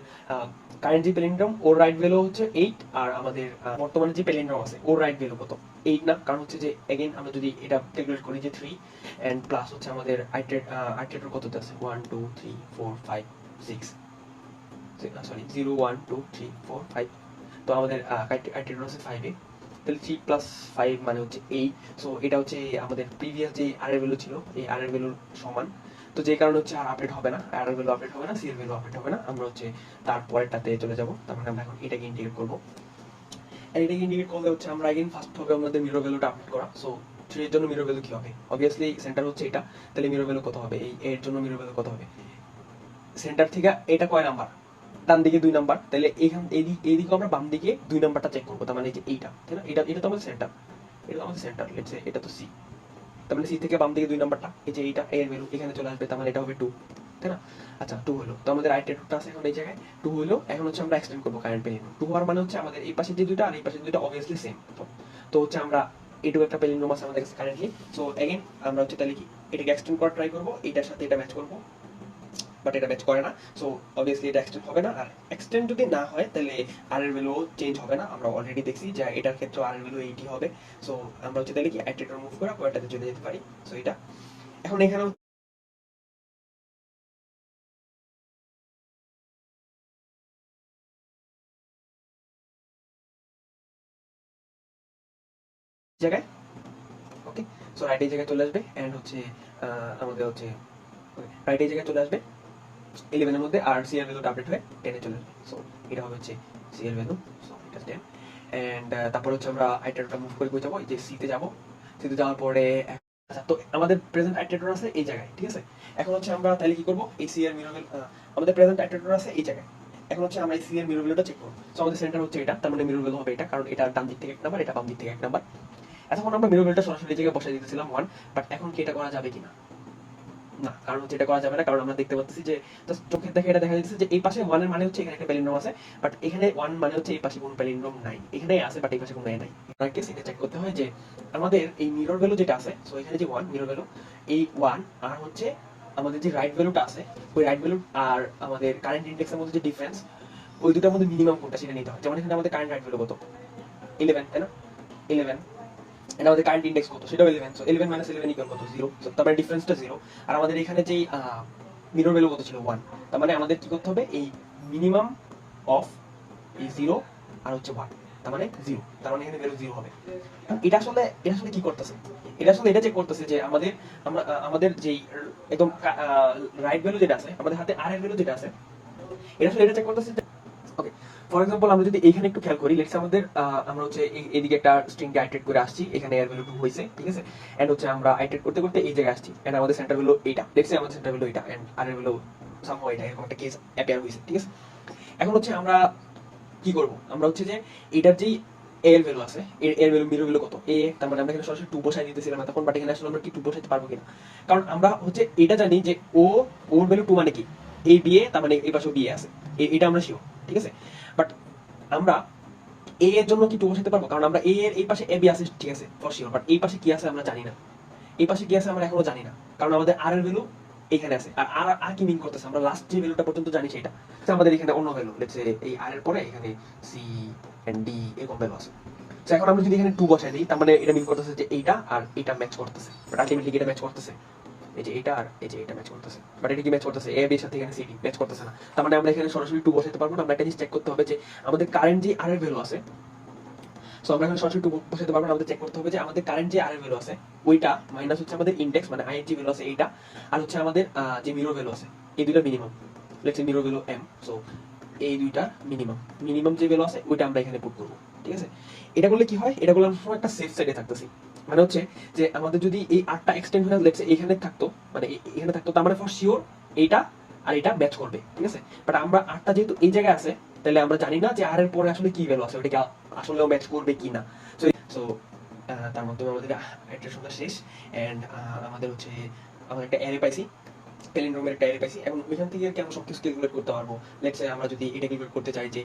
Speaker 1: কারেন্ট যে প্যালিন্ড্রোম ওর রাইট ভ্যালু হচ্ছে 8, আর আমাদের বর্তমানে যে প্যালিন্ড্রোম আছে ওর রাইট ভ্যালু কত, 8 না, কারণ হচ্ছে যে अगेन আমরা যদি এটা ক্যালকুলেট করি যে 3 এন্ড প্লাস হচ্ছে আমাদের আইটারেটর কততে আছে 1 2 3 4 5 6, সরি 0 1 2 3 4 5, তো আমাদের আইটারেটর আছে 5 এ, তাহলে 3 প্লাস 5 মানে হচ্ছে 8। সো এটা হচ্ছে আমাদের প্রিভিয়াস যে আর এর ভ্যালু ছিল এই আর এর ভ্যালুর সমান। তো যে কারণে হচ্ছে আর আপডেট হবে না, আর এর ভ্যালু আপডেট হবে না, সি এর ভ্যালু আপডেট হবে না, আমরা হচ্ছে তারপরেরটাতে চলে যাব। তার মানে আমরা এখন এটাকে ইন্টিগ্রেট করব, আর এটাকে ইন্ডিকেট করলে হচ্ছে আমরা अगेन ফার্স্ট হবে আমাদের মিরর ভ্যালুটা আপডেট করা। সো 3 এর জন্য মিরর ভ্যালু কি হবে? অবভিয়াসলি সেন্টার হচ্ছে এটা, তাহলে মিরর ভ্যালু কত হবে? এই এর জন্য মিরর ভ্যালু কত হবে? সেন্টার থেকে এটা কয় নাম্বার? ডান দিকে 2 নাম্বার, তাহলে এইখান এইদিকে আমরা বাম দিকে 2 নাম্বারটা চেক করবো, তার মানে এই যে এইটা, তাই না? এটা তো আমাদের সেন্টার, এটা তো আমাদের সেন্টার, লেটস সে এটা তো সি, তার মানে সি থেকে বাম দিকে 2 নাম্বারটা, এই যে এইটা এর ভ্যালু এখানে চলে আসবে, তার মানে এটা হবে 2, তাই না? আচ্ছা 2 হলো, তো আমাদের আইটেরটা আছে এখন এই জায়গায় 2 হলো। এখন হচ্ছে আমরা এক্সটেন্ড করবো কারেন্ট প্যালিন্ড্রোম। 2 হওয়ার মানে হচ্ছে আমাদের এই পাশে যে দুটো আর এই পাশে দুটো অবভিয়াসলি সেম, তো হচ্ছে আমরা এটুকু একটা প্যালিন্ড্রোম আছে আমাদের কাছে কারেন্টলি। সো এগেইন আমরা হচ্ছে তাহলে কি এটাকে এক্সটেন্ড করার ট্রাই করবো, এটার সাথে এটা ম্যাচ করবো, বাট এটা ম্যাচ করে না। সো অবভিয়াসলি এটা এক্সটেন্ড হবে না, আর এক্সটেন্ড যদি না হয় তাহলে আর এর ভ্যালু চেঞ্জ হবে না। আমরা অলরেডি দেখছি যে এটার ক্ষেত্রে আর এর ভ্যালু 80 হবে। সো আমরা হচ্ছে তাহলে কি আইটেটর মুভ করে পয়েন্টটাতে চলে যেতে পারি। সো এটা এখন এখানে জায়গায়, ওকে। সো রাইট এই জায়গায় চলে আসবে এন্ড হচ্ছে আমাদের হচ্ছে রাইট এই জায়গায় চলে আসবে 11 এর মধ্যে, আর সি এর ভ্যালুটা আপডেট হয়ে 10 এ চলে আসবে। সো এটা হবে হচ্ছে সি এর ভ্যালু, সো এটা 10। এন্ড তারপর হচ্ছে আমরা আইটেটরটা মুভ করে কই যাব, এই যে সি তে যাব। সি তে যাওয়ার পরে আচ্ছা, তো আমাদের প্রেজেন্ট আইটেটর আছে এই জায়গায়, ঠিক আছে? এখন হচ্ছে আমরা তাহলে কি করব, এই সি এর মিরর ভ্যালু আমাদের প্রেজেন্ট আইটেটর আছে এই জায়গায়। এখন হচ্ছে আমরা এই সি এর মিরর ভ্যালুটা চেক করব। সো আমাদের সেন্টার হচ্ছে এটা, তার মানে মিরর ভ্যালু হবে এটা, কারণ এটা ডান দিক থেকে 1 নাম্বার, এটা বাম দিক থেকে 1 নাম্বার। এতক্ষণ আমরা মিরর ভ্যালুটা সরাসরি এই জায়গায় বসাই দিতেছিলাম 1, বাট এখন কি এটা করা যাবে কিনা? না, কারণ হচ্ছে এটা করা যাবে না, কারণ আমরা দেখতে পাচ্ছি যে চোখের দেখে এটা দেখা যাচ্ছে যে এই পাশে 1 এর মানে হচ্ছে এখানে একটা প্যালিন্ড্রোম আছে, বাট এখানে 1 মানে হচ্ছে এই পাশে কোনো প্যালিন্ড্রোম নাই, এখানে আছে বাট এই পাশে কোনো নাই। আর কেস এটা চেক করতে হয় যে আমাদের এই মিরর ভ্যালু যেটা আছে, সো এখানে যে 1 মিরর ভ্যালু, এই 1 আর হচ্ছে আমাদের যে রাইট ভ্যালুটা আছে, ওই রাইট ভ্যালু আর আমাদের কারেন্ট ইনডেক্সের মধ্যে যে ডিফারেন্স, ওই দুটোর মধ্যে মিনিমাম কোনটা সেটা নিতে হয়। যেমন এখানে আমাদের কারেন্ট রাইট ভ্যালু কত? 11, তাই না? 11, এটা আমাদের কারেন্ট ইনডেক্স কত? সেটাও 11। সো 11 মাইনাস 11 ইকুয়াল কত? 0। সো তার মানে ডিফারেন্সটা 0। আর আমাদের এখানে যেই মিরর ভ্যালু কত ছিল? 1। তার মানে আমাদের কি করতে হবে, এই মিনিমাম অফ এই 0 আর হচ্ছে 1, তার মানে 0, তার মানে এখানে ভ্যালু 0 হবে। এটা আসলে কি করতেছে? এটা আসলে এটা চেক করতেছে যে আমাদের আমাদের যেই একদম রাইট ভ্যালু যেটা আছে, আমাদের হাতে আর এর ভ্যালু যেটা আছে, এটা আসলে এটা চেক করতেছে। ওকে, ফর এক্সাম্পল আমরা যদি এখানে একটু খেয়াল করি, লেটস আমাদের আমরা হচ্ছে এদিকে একটা স্ট্রিং কে আইটেট করে আসছি, এখানে এর ভ্যালু 2 হইছে, ঠিক আছে? এন্ড হচ্ছে আমরা আইটেট করতে করতে এই জায়গায় আসছি, এন্ড আমাদের সেন্টার ভ্যালু এইটা, লেটস আমাদের সেন্টার ভ্যালু এইটা, এন্ড আর এর ভ্যালু সামহাউ এটা, এরকম একটা কেস অ্যাপিয়ার হইছে, ঠিক আছে? এখন হচ্ছে আমরা কি করব, আমরা হচ্ছে যে এটার যেই এর ভ্যালু আছে, এর ভ্যালু মিরর ভ্যালু কত? এ, তার মানে আমরা এখানে সরাসরি 2 বসাই দিতেছিলাম তখন, বাট এখানে আসলে আমরা কি 2 বসাইতে পারবো কিনা? কারণ আমরা হচ্ছে এটা জানি যে ওর ভ্যালু 2 মানে কি এ বিএ, তার মানে এই পাশেও বিএ আছে, এটা আমরা শিওর, ঠিক আছে? বাট আমরা এ এর জন্য কি 2 বসাতে পারবো? কারণ আমরা এ এর এই পাশে এ বি আছে, ঠিক আছে, ফর শিওর, বাট এই পাশে কি আছে আমরা জানি না, এই পাশে কি আছে আমরা এখনো জানি না, কারণ আমাদের আর এর ভ্যালু এখানে আছে। আর আর আর কি মিন করতেছে, আমরা লাস্ট যে ভ্যালুটা পর্যন্ত জানি সেটা, তো আমাদের এখানে অন্য ভ্যালু, লেটস সে এই আর এর পরে এখানে সি এন্ড ডি এরকম ভ্যালু আছে। তো এখন আমরা যদি এখানে 2 বসাই দিই, তার মানে এটা মিন করতেছে যে এইটা আর এটা ম্যাচ করতেছে, বাট আলটিমেটলি এটা ম্যাচ করতেছে, এই যে এটা আর এই যে এটা ম্যাচ করতেছে, বাট এটা কি ম্যাচ করতেছে? এ বি এর সাথে এখানে সি ডি ম্যাচ করতেছে না। তার মানে আমরা এখানে সরাসরি 2 বসাতে পারবো না। আমরা একটা জিনিস চেক করতে হবে যে আমাদের কারেন্ট যে আর এর ভ্যালু আছে, সো আমরা এখন সরাসরি 2 বসাতে পারবো না, আমাদের চেক করতে হবে যে আমাদের কারেন্ট যে আর এর ভ্যালু আছে ওইটা মাইনাস হচ্ছে আমাদের ইনডেক্স মানে আই এর যে ভ্যালু আছে এইটা, আর হচ্ছে আমাদের যে মিরর ভ্যালু আছে, এই দুইটা minimum, let's say mirror value M. So এই দুইটা মিনিমাম যে ভ্যালু আছে ওইটা আমরা এখানে পুট করব, ঠিক আছে? এটা করলে কি হয়, এটা করলে আমরা একটা সেফ সাইডে থাকতেছি। মানে হচ্ছে যে আমাদের যদি এই আরটা এক্সটেন্ড হয়ে লেটস সে এখানে থাকতো, মানে এখানে থাকতো, তার মানে ফর শিওর এইটা আর এটা ম্যাচ করবে, ঠিক আছে? বাট আমরা আরটা যেহেতু এই জায়গায় আছে, তাহলে আমরা জানি না যে আর এর পরে আসলে কি ভ্যালু আছে, ওটা কি আসলেও ম্যাচ করবে কিনা। সো তার মাধ্যমে আমাদের ইটারেশনটা শেষ। এন্ড আমাদের হচ্ছে আমরা একটা অ্যারে পাইছি, প্যালিন্ড্রোমের একটা অ্যারে পাইছি, এবং ওইখান থেকে কি আমরা সবকিছু ক্যালকুলেট করতে পারবো। লেটস সে আমরা যদি এটা ক্যালকুলেট করতে চাই যে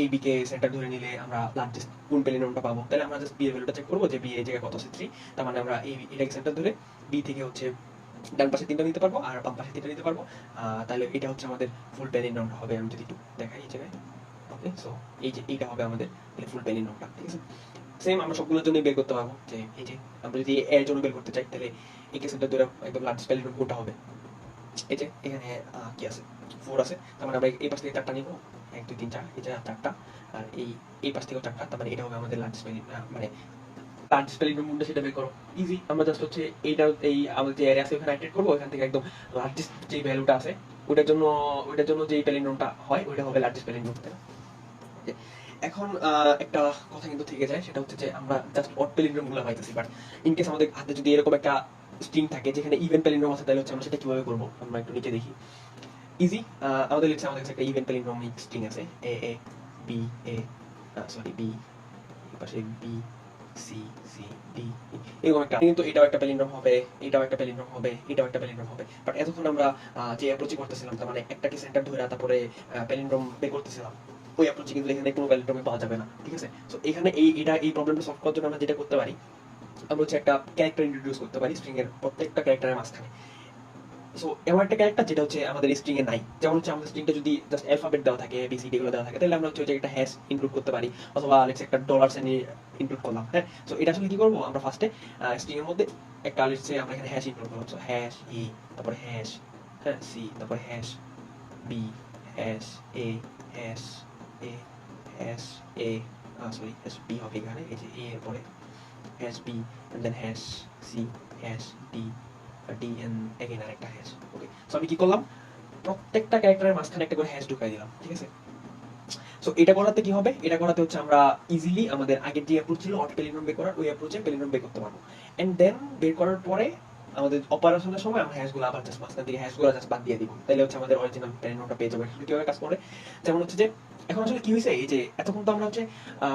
Speaker 1: এই বি কে সেন্টার ধরে নিলে আমরা লার্জেস্ট কোন প্যালিন্ড্রোমটা পাবো, তাহলে আমরা জাস্ট বি এর ভ্যালুটা চেক করবো যে বি এর জায়গায় কত আছে 3। তার মানে আমরা এটাকে সেন্টার ধরে বি থেকে হচ্ছে ডান পাশে 3টা নিতে পারবো আর বাম পাশে 3টা নিতে পারবো। তাহলে এটা হচ্ছে আমাদের ফুল প্যালিন্ড্রোমটা হবে। আমি যদি একটু দেখাই এই জায়গায়, ওকে। সো এই যে এইটা হবে আমাদের ফুল প্যালিন্ড্রোমটা, ঠিক আছে? সেম আমরা সবগুলোর জন্য বের করতে পারবো যে এই যে আমরা যদি এর জন্য বের করতে চাই, তাহলে এই কেসটা ধরে একদম লার্জেস্ট প্যালিন্ড্রোম কোনটা হবে। এই যে এখানে কি আছে, 4 আছে, তার মানে আমরা এই পাশ থেকে 4টা নিব, 1 2 3 4, এই যে 4টা, আর এই পাশ থেকেও 4টা, তার মানে এটা হবে আমাদের লার্জেস্ট প্যালিন্ড্রোম, মানে লার্জেস্ট প্যালিন্ড্রোম কোনটা সেটা বের করো। ইজি, আমরা জাস্ট হচ্ছে এইটা এই আমাদের যে এরিয়া আছে ওখানে আইটেট করবো, ওখান থেকে একদম লার্জেস্ট যে ভ্যালুটা আছে ওটার জন্য যে প্যালিন্ড্রোমটা হয় ওটা হবে লার্জেস্ট প্যালিন্ড্রোম। এখন একটা কথা কিন্তু থেকে যায়, সেটা হচ্ছে যে আমরা জাস্ট অড প্যালিন্ড্রোম গুলো পাইতেছি, বাট ইন কেস আমাদের হাতে যদি এরকম একটা স্ট্রিং থাকে যেখানে ইভেন প্যালিন্ড্রোম আছে, তাহলে হচ্ছে আমরা সেটা কিভাবে করবো? আমরা একটু নিচে দেখি। ইজি। আমাদের লিখছে আমাদের কাছে একটা ইভেন প্যালিন্ড্রোমিক স্ট্রিং আছে, এ A B A, sorry B, এই পাশে বি সি সি ডি, এরকম একটা, কিন্তু এটাও একটা প্যালিন্ড্রোম হবে, এটাও একটা প্যালিন্ড্রোম হবে, এটাও একটা প্যালিন্ড্রোম হবে। বাট এতক্ষণ আমরা যে অ্যাপ্রোচই করতেছিলাম, তার মানে একটাকে সেন্টার ধরে তারপরে প্যালিন্ড্রোম বের করতেছিলাম, ওই অ্যাপ্রোচে কিন্তু এখানে কোনো প্যালিন্ড্রোমে পাওয়া যাবে না, ঠিক আছে? সো এখানে এই প্রবলেমটা সলভ করার জন্য আমরা যেটা করতে পারি, আমরা হচ্ছে একটা ক্যারেক্টার ইন্ট্রোডিউস করতে পারি স্ট্রিং এর প্রত্যেকটা ক্যারেক্টারের মাঝখানে। সো এমন একটা ক্যারেক্টার যেটা হচ্ছে আমাদের স্ট্রিং এ নাই, যেমন হচ্ছে আমাদের স্ট্রিংটা যদি জাস্ট অ্যালফাবেট দেওয়া থাকে, এবিসিডি গুলো দেওয়া থাকে, তাহলে আমরা হচ্ছে একটা হ্যাশ ইনক্লুড করতে পারি, অথবা লেটস একটা ডলার সাইন ইনক্লুড করলাম। হ্যাঁ, সো এটা আসলে কি করবো, আমরা ফার্স্টে স্ট্রিং এর মধ্যে একটা লেটস আমরা এখানে হ্যাশ ইনক্লুড করলাম, সো হ্যাশ ই, তারপরে হ্যাশ, হ্যাঁ সি, তারপরে hash B, hash A, hash A, hash A, sorry hash B হবে এখানে, এই যে এ এর পরে hash B, and then hash C, hash D, D and again আরেকটা হ্যাশ। ওকে, সো আমি কি করলাম, প্রত্যেকটা ক্যারেক্টারের মাঝখানে একটা করে হ্যাশ ঢুকাই দিলাম, ঠিক আছে? সো এটা করাতে কি হবে, এটা করাতে হচ্ছে আমরা ইজিলি আমাদের আগের যে অ্যাপ্রোচ ছিল অটো প্যালিন্ড্রোম বের করার, ওই অ্যাপ্রোচে প্যালিন্ড্রোম বের করতে পারবো। এন্ড দেন বের করার পরে আমাদের অপারেশনের সময় আমরা হ্যাশগুলো আবার জাস্ট মাঝখান থেকে হ্যাশগুলো জাস্ট বাদ দিয়ে দিব, তাহলে হচ্ছে আমাদের অরিজিনাল প্যালিন্ড্রোমটা পেয়ে যাবে। কিভাবে কাজ করে, যেমন হচ্ছে যে এখন আসলে কি হয়েছে, এই যে এতক্ষণ তো আমরা হচ্ছে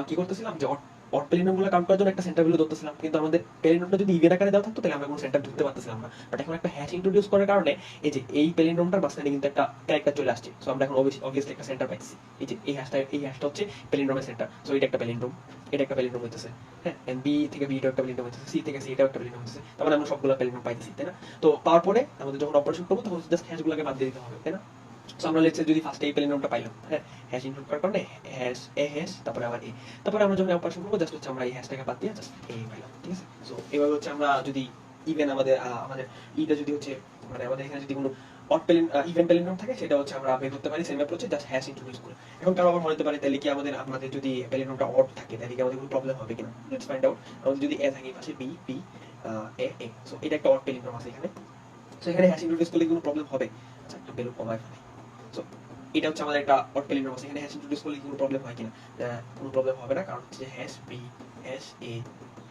Speaker 1: কি করতেছিলাম, যে অড প্যালিন্ড্রোম গুলো কাউন্ট করার জন্য একটা সেন্টার ভ্যালু ধরতেছিলাম, কিন্তু আমাদের প্যালিন্ড্রোমটা যদি ইভেন আকারে দেওয়া থাকতো তাহলে আমরা কোনো সেন্টার ধরতে পারতেছিলাম না। বাট এখন একটা হ্যাশ ইন্ট্রোডিউস করার কারণে এই যে এই প্যালিন্ড্রোমটার মাঝখানে কিন্তু একটা ক্যারেক্টার চলে আসছে, সো আমরা এখন অবভিয়াসলি একটা সেন্টার পাইছি। এই যে এই হ্যাশটা হচ্ছে প্যালিন্ড্রোমের সেন্টার, সো এটা একটা প্যালিন্ড্রোম, এটা একটা প্যালিন্ড্রোম হইতেছে। হ্যাঁ, এন্ড বি থেকে বি এটা একটা প্যালিন্ড্রোম হইতেছে, সি থেকে সি এটাও একটা প্যালিন্ড্রোম হইতেছে, তার মানে আমরা সবগুলো প্যালিন্ড্রোম পাইতেছি, তাই না? তো পাওয়ার পরে আমাদের যখন অপারেশন করবো তখন জাস্ট হ্যাশগুলোকে বাদ দিয়ে দিতে হবে, তাই না? সো আমরা লেটস সে যদি ফার্স্টে এই প্যালিন্ড্রোমটা পাইলাম, হ্যাঁ, হ্যাশ ইনক্লুড করার কারণে হ্যাশ এ হ্যাশ, তারপরে আবার এ, তারপরে আমরা যখন অপারেশন করবো জাস্ট হচ্ছে আমরা এই হ্যাশটাকে বাদ দিয়ে জাস্ট এ পাইলাম, ঠিক আছে? সো এভাবে হচ্ছে আমরা যদি ইভেন আমাদের ইটা যদি হচ্ছে মানে আমাদের এখানে যদি কোনো ইভেন প্যালিন্ড্রোম থাকে, সেটা হচ্ছে আমরা বের করতে পারি সেম অ্যাপ্রোচে জাস্ট হ্যাশ ইন্ট্রোডিউস করে। এখন কারো আবার মনে হতে পারে তাহলে কি আমাদের যদি প্যালিন্ড্রোমটা অড থাকে তাহলে কি আমাদের কোনো প্রবলেম হবে কিনা, লেটস ফাইন্ড আউট। আমাদের যদি এ থাকে পাশে বি বি এ এ, সো এটা একটা অড প্যালিন্ড্রোম আছে এখানে, সো এখানে হ্যাশ ইন্ট্রোডিউস করলে কোনো প্রবলেম হবে? আচ্ছা, একটু ভ্যালু কমায় ফেলি। সো এটা হচ্ছে আমাদের একটা অড প্যালিন্ড্রোম আছে, এখানে হ্যাশ ইন্ট্রোডিউস করলে কোনো প্রবলেম হয় কিনা? কোনো প্রবলেম হবে না, কারণ হচ্ছে hash B, hash A,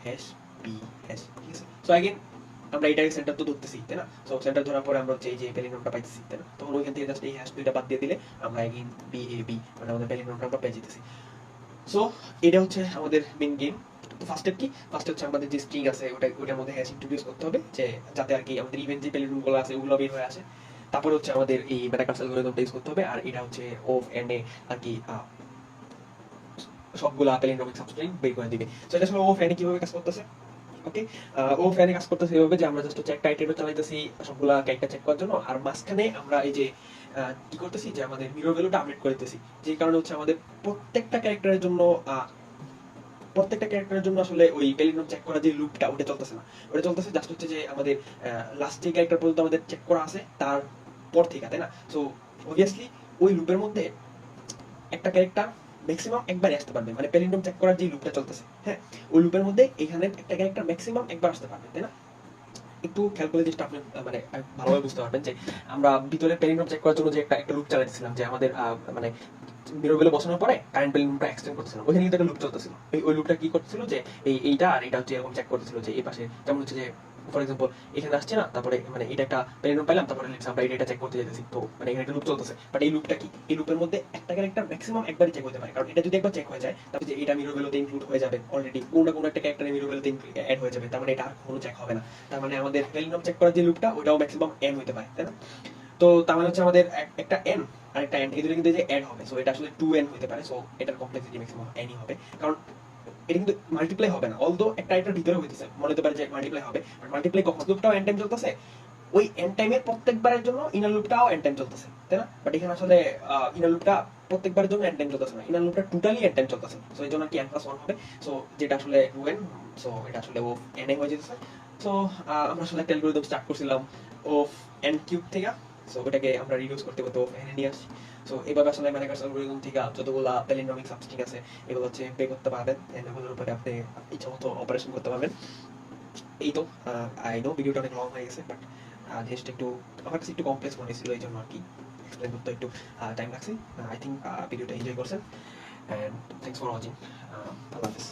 Speaker 1: hash B, hash, ঠিক আছে? সো अगेन আমরা এটাকে সেন্টার তো ধরতেছি, তাই না? সো সেন্টার ধরার পরে আমরা হচ্ছে এই যে প্যালিন্ড্রোমটা পাইতেছি, তাই না? তখন ওইখান থেকে জাস্ট এই হ্যাশ দুইটা বাদ দিয়ে দিলে আমরা अगेन বি এ বি মানে আমাদের প্যালিন্ড্রোমটা আমরা পেয়ে যেতেছি। সো এটা হচ্ছে আমাদের মেইন গেম। তো ফার্স্ট স্টেপ কি, ফার্স্ট হচ্ছে আমাদের যে স্ট্রিং আছে ওটার মধ্যে হ্যাশ ইন্ট্রোডিউস করতে হবে, যে যাতে আর কি আমাদের ইভেন্ট যে প্যালিন্ড্রোম গুলো আছে ওগুলো বের হয়ে আসে। তারপরে হচ্ছে আমাদের এই মেটাকার্স অ্যালগরিদমটা ইউজ করতে হবে, আর এটা হচ্ছে অফ এন্ড এ আর কি সবগুলা প্যালিন্ড্রোমিক সাবস্ট্রিং বের করে দিবে। সো এটা আসলে অফ এন্ড কিভাবে কাজ করতেছে, ওকে? ও ফ্যানে কাজ করতেছে এভাবে যে আমরা জাস্ট হচ্ছে একটা আইটেমে চালাইতেছি সবগুলা ক্যারেক্টার চেক করার জন্য, আর মাঝখানে আমরা এই যে কি করতেছি, যে আমাদের মিরর ভ্যালুটা আপডেট করে দিতেছি, যে কারণে হচ্ছে আমাদের প্রত্যেকটা ক্যারেক্টারের জন্য আসলে ওই প্যালিন্ড্রোম চেক করা যে লুপটা ওটা চলতেছে না, ওটা চলতেছে জাস্ট হচ্ছে যে আমাদের লাস্ট যে ক্যারেক্টার পর্যন্ত আমাদের চেক করা আছে তার পর থেকে, তাই না? সো অবভিয়াসলি ওই লুপের মধ্যে একটা ক্যারেক্টার ম্যাক্সিমাম একবার আসতে পারবে, মানে প্যালিন্ড্রোম চেক করার যে লুপটা চলতেছে, হ্যাঁ, ওই লুপের মধ্যে এখানে একটা ক্যারেক্টার ম্যাক্সিমাম একবার আসতে পারবে, তাই না? একটু খেয়াল করে জিনিসটা আপনি মানে ভালোভাবে বুঝতে পারবেন যে আমরা ভিতরে প্যালিন্ড্রোম চেক করার জন্য যে একটা লুপ চালাচ্ছিলাম, যে আমাদের মানে মিররগুলো বসানোর পরে কারেন্ট প্যালিন্ড্রোমটা এক্সটেন্ড করতেছিলাম, ওইখানে কিন্তু একটা লুপ চলতেছিল। ওই লুপটা কি করতেছিল, যে এইটা আর এটা হচ্ছে এরকম চেক করতেছিল, যে এই পাশে যেমন হচ্ছে যে ফর এক্সাম্পল এখানে আসছে না, তারপরে মানে এটা একটা প্যালিন্ড্রোম পাইলাম, তারপরে আমরা এটা চেক করতে যেতেছি, তো মানে এখানে একটা লুপ চলতেছে। বাট এই লুপটা কি, এই লুপের মধ্যে একটা ক্যারেক্টার ম্যাক্সিমাম একবারই চেক হতে পারে, কারণ এটা যদি একবার চেক হয়ে যায় তাহলে যে এটা মিরর ভ্যালুতে ইনক্লুড হয়ে যাবে অলরেডি, কোনো না কোনো একটা ক্যারেক্টারের মিরর ভ্যালুতে অ্যাড হয়ে যাবে, তার মানে এটা আর কোনো চেক হবে না। তার মানে আমাদের প্যালিন্ড্রোম চেক করার যে লুপটা ওটাও ম্যাক্সিমাম এন হতে পারে, তাই না? তো তার মানে হচ্ছে আমাদের একটা এন আর একটা এন, এই দুটো কিন্তু যে এড হবে, সো এটা আসলে 2n হতে পারে। সো এটার কমপ্লেক্সিটি ম্যাক্সিমাম nই হবে, কারণ এটা কিন্তু মাল্টিপ্লাই হবে না, অলদো একটা এটার ভিতরে হইতেছে, মনে হতে পারে যে মাল্টিপ্লাই হবে, বাট মাল্টিপ্লাই কখন, লুপটাও n টাইম চলতেছে, ওই n টাইমের প্রত্যেকবারের জন্য ইনার লুপটাও n টাইম চলতেছে, তাই না? বাট এখানে আসলে ইনার লুপটা প্রত্যেকবারের জন্য n টাইম চলতেছে না, ইনার লুপটা টোটালি n টাইম চলতেছে, সো এই জন্য কি n+1 হবে। সো যেটা আসলে 2n, সো এটা আসলে ও n হয়ে যেতেছে। সো আমরা আসলে একটা অ্যালগরিদম স্টার্ট করছিলাম অফ n কিউব থেকে, সো ওটাকে আমরা রিডিউস করতে করতে অফ n নিয়ে আসি। সো এইভাবে আসলে ম্যানেকার্স অ্যালগরিদম থেকে যতগুলা প্যালিন্ড্রোমিক সাবস্ট্রিং আছে এগুলো হচ্ছে বের করতে পারবেন, এন্ড এগুলোর উপরে আপনি ইচ্ছামতো অপারেশন করতে পারবেন। এই তো, আই নো ভিডিওটা অনেক লং হয়ে গেছে, বাট জিনিসটা একটু আমার কাছে একটু কমপ্লেক্স মনে হয়েছিল, এই জন্য আর কি এক্সপ্লেন করতে একটু টাইম লাগছে। আই থিঙ্ক ভিডিওটা এনজয় করছেন। And thanks for watching. Allah Hafiz.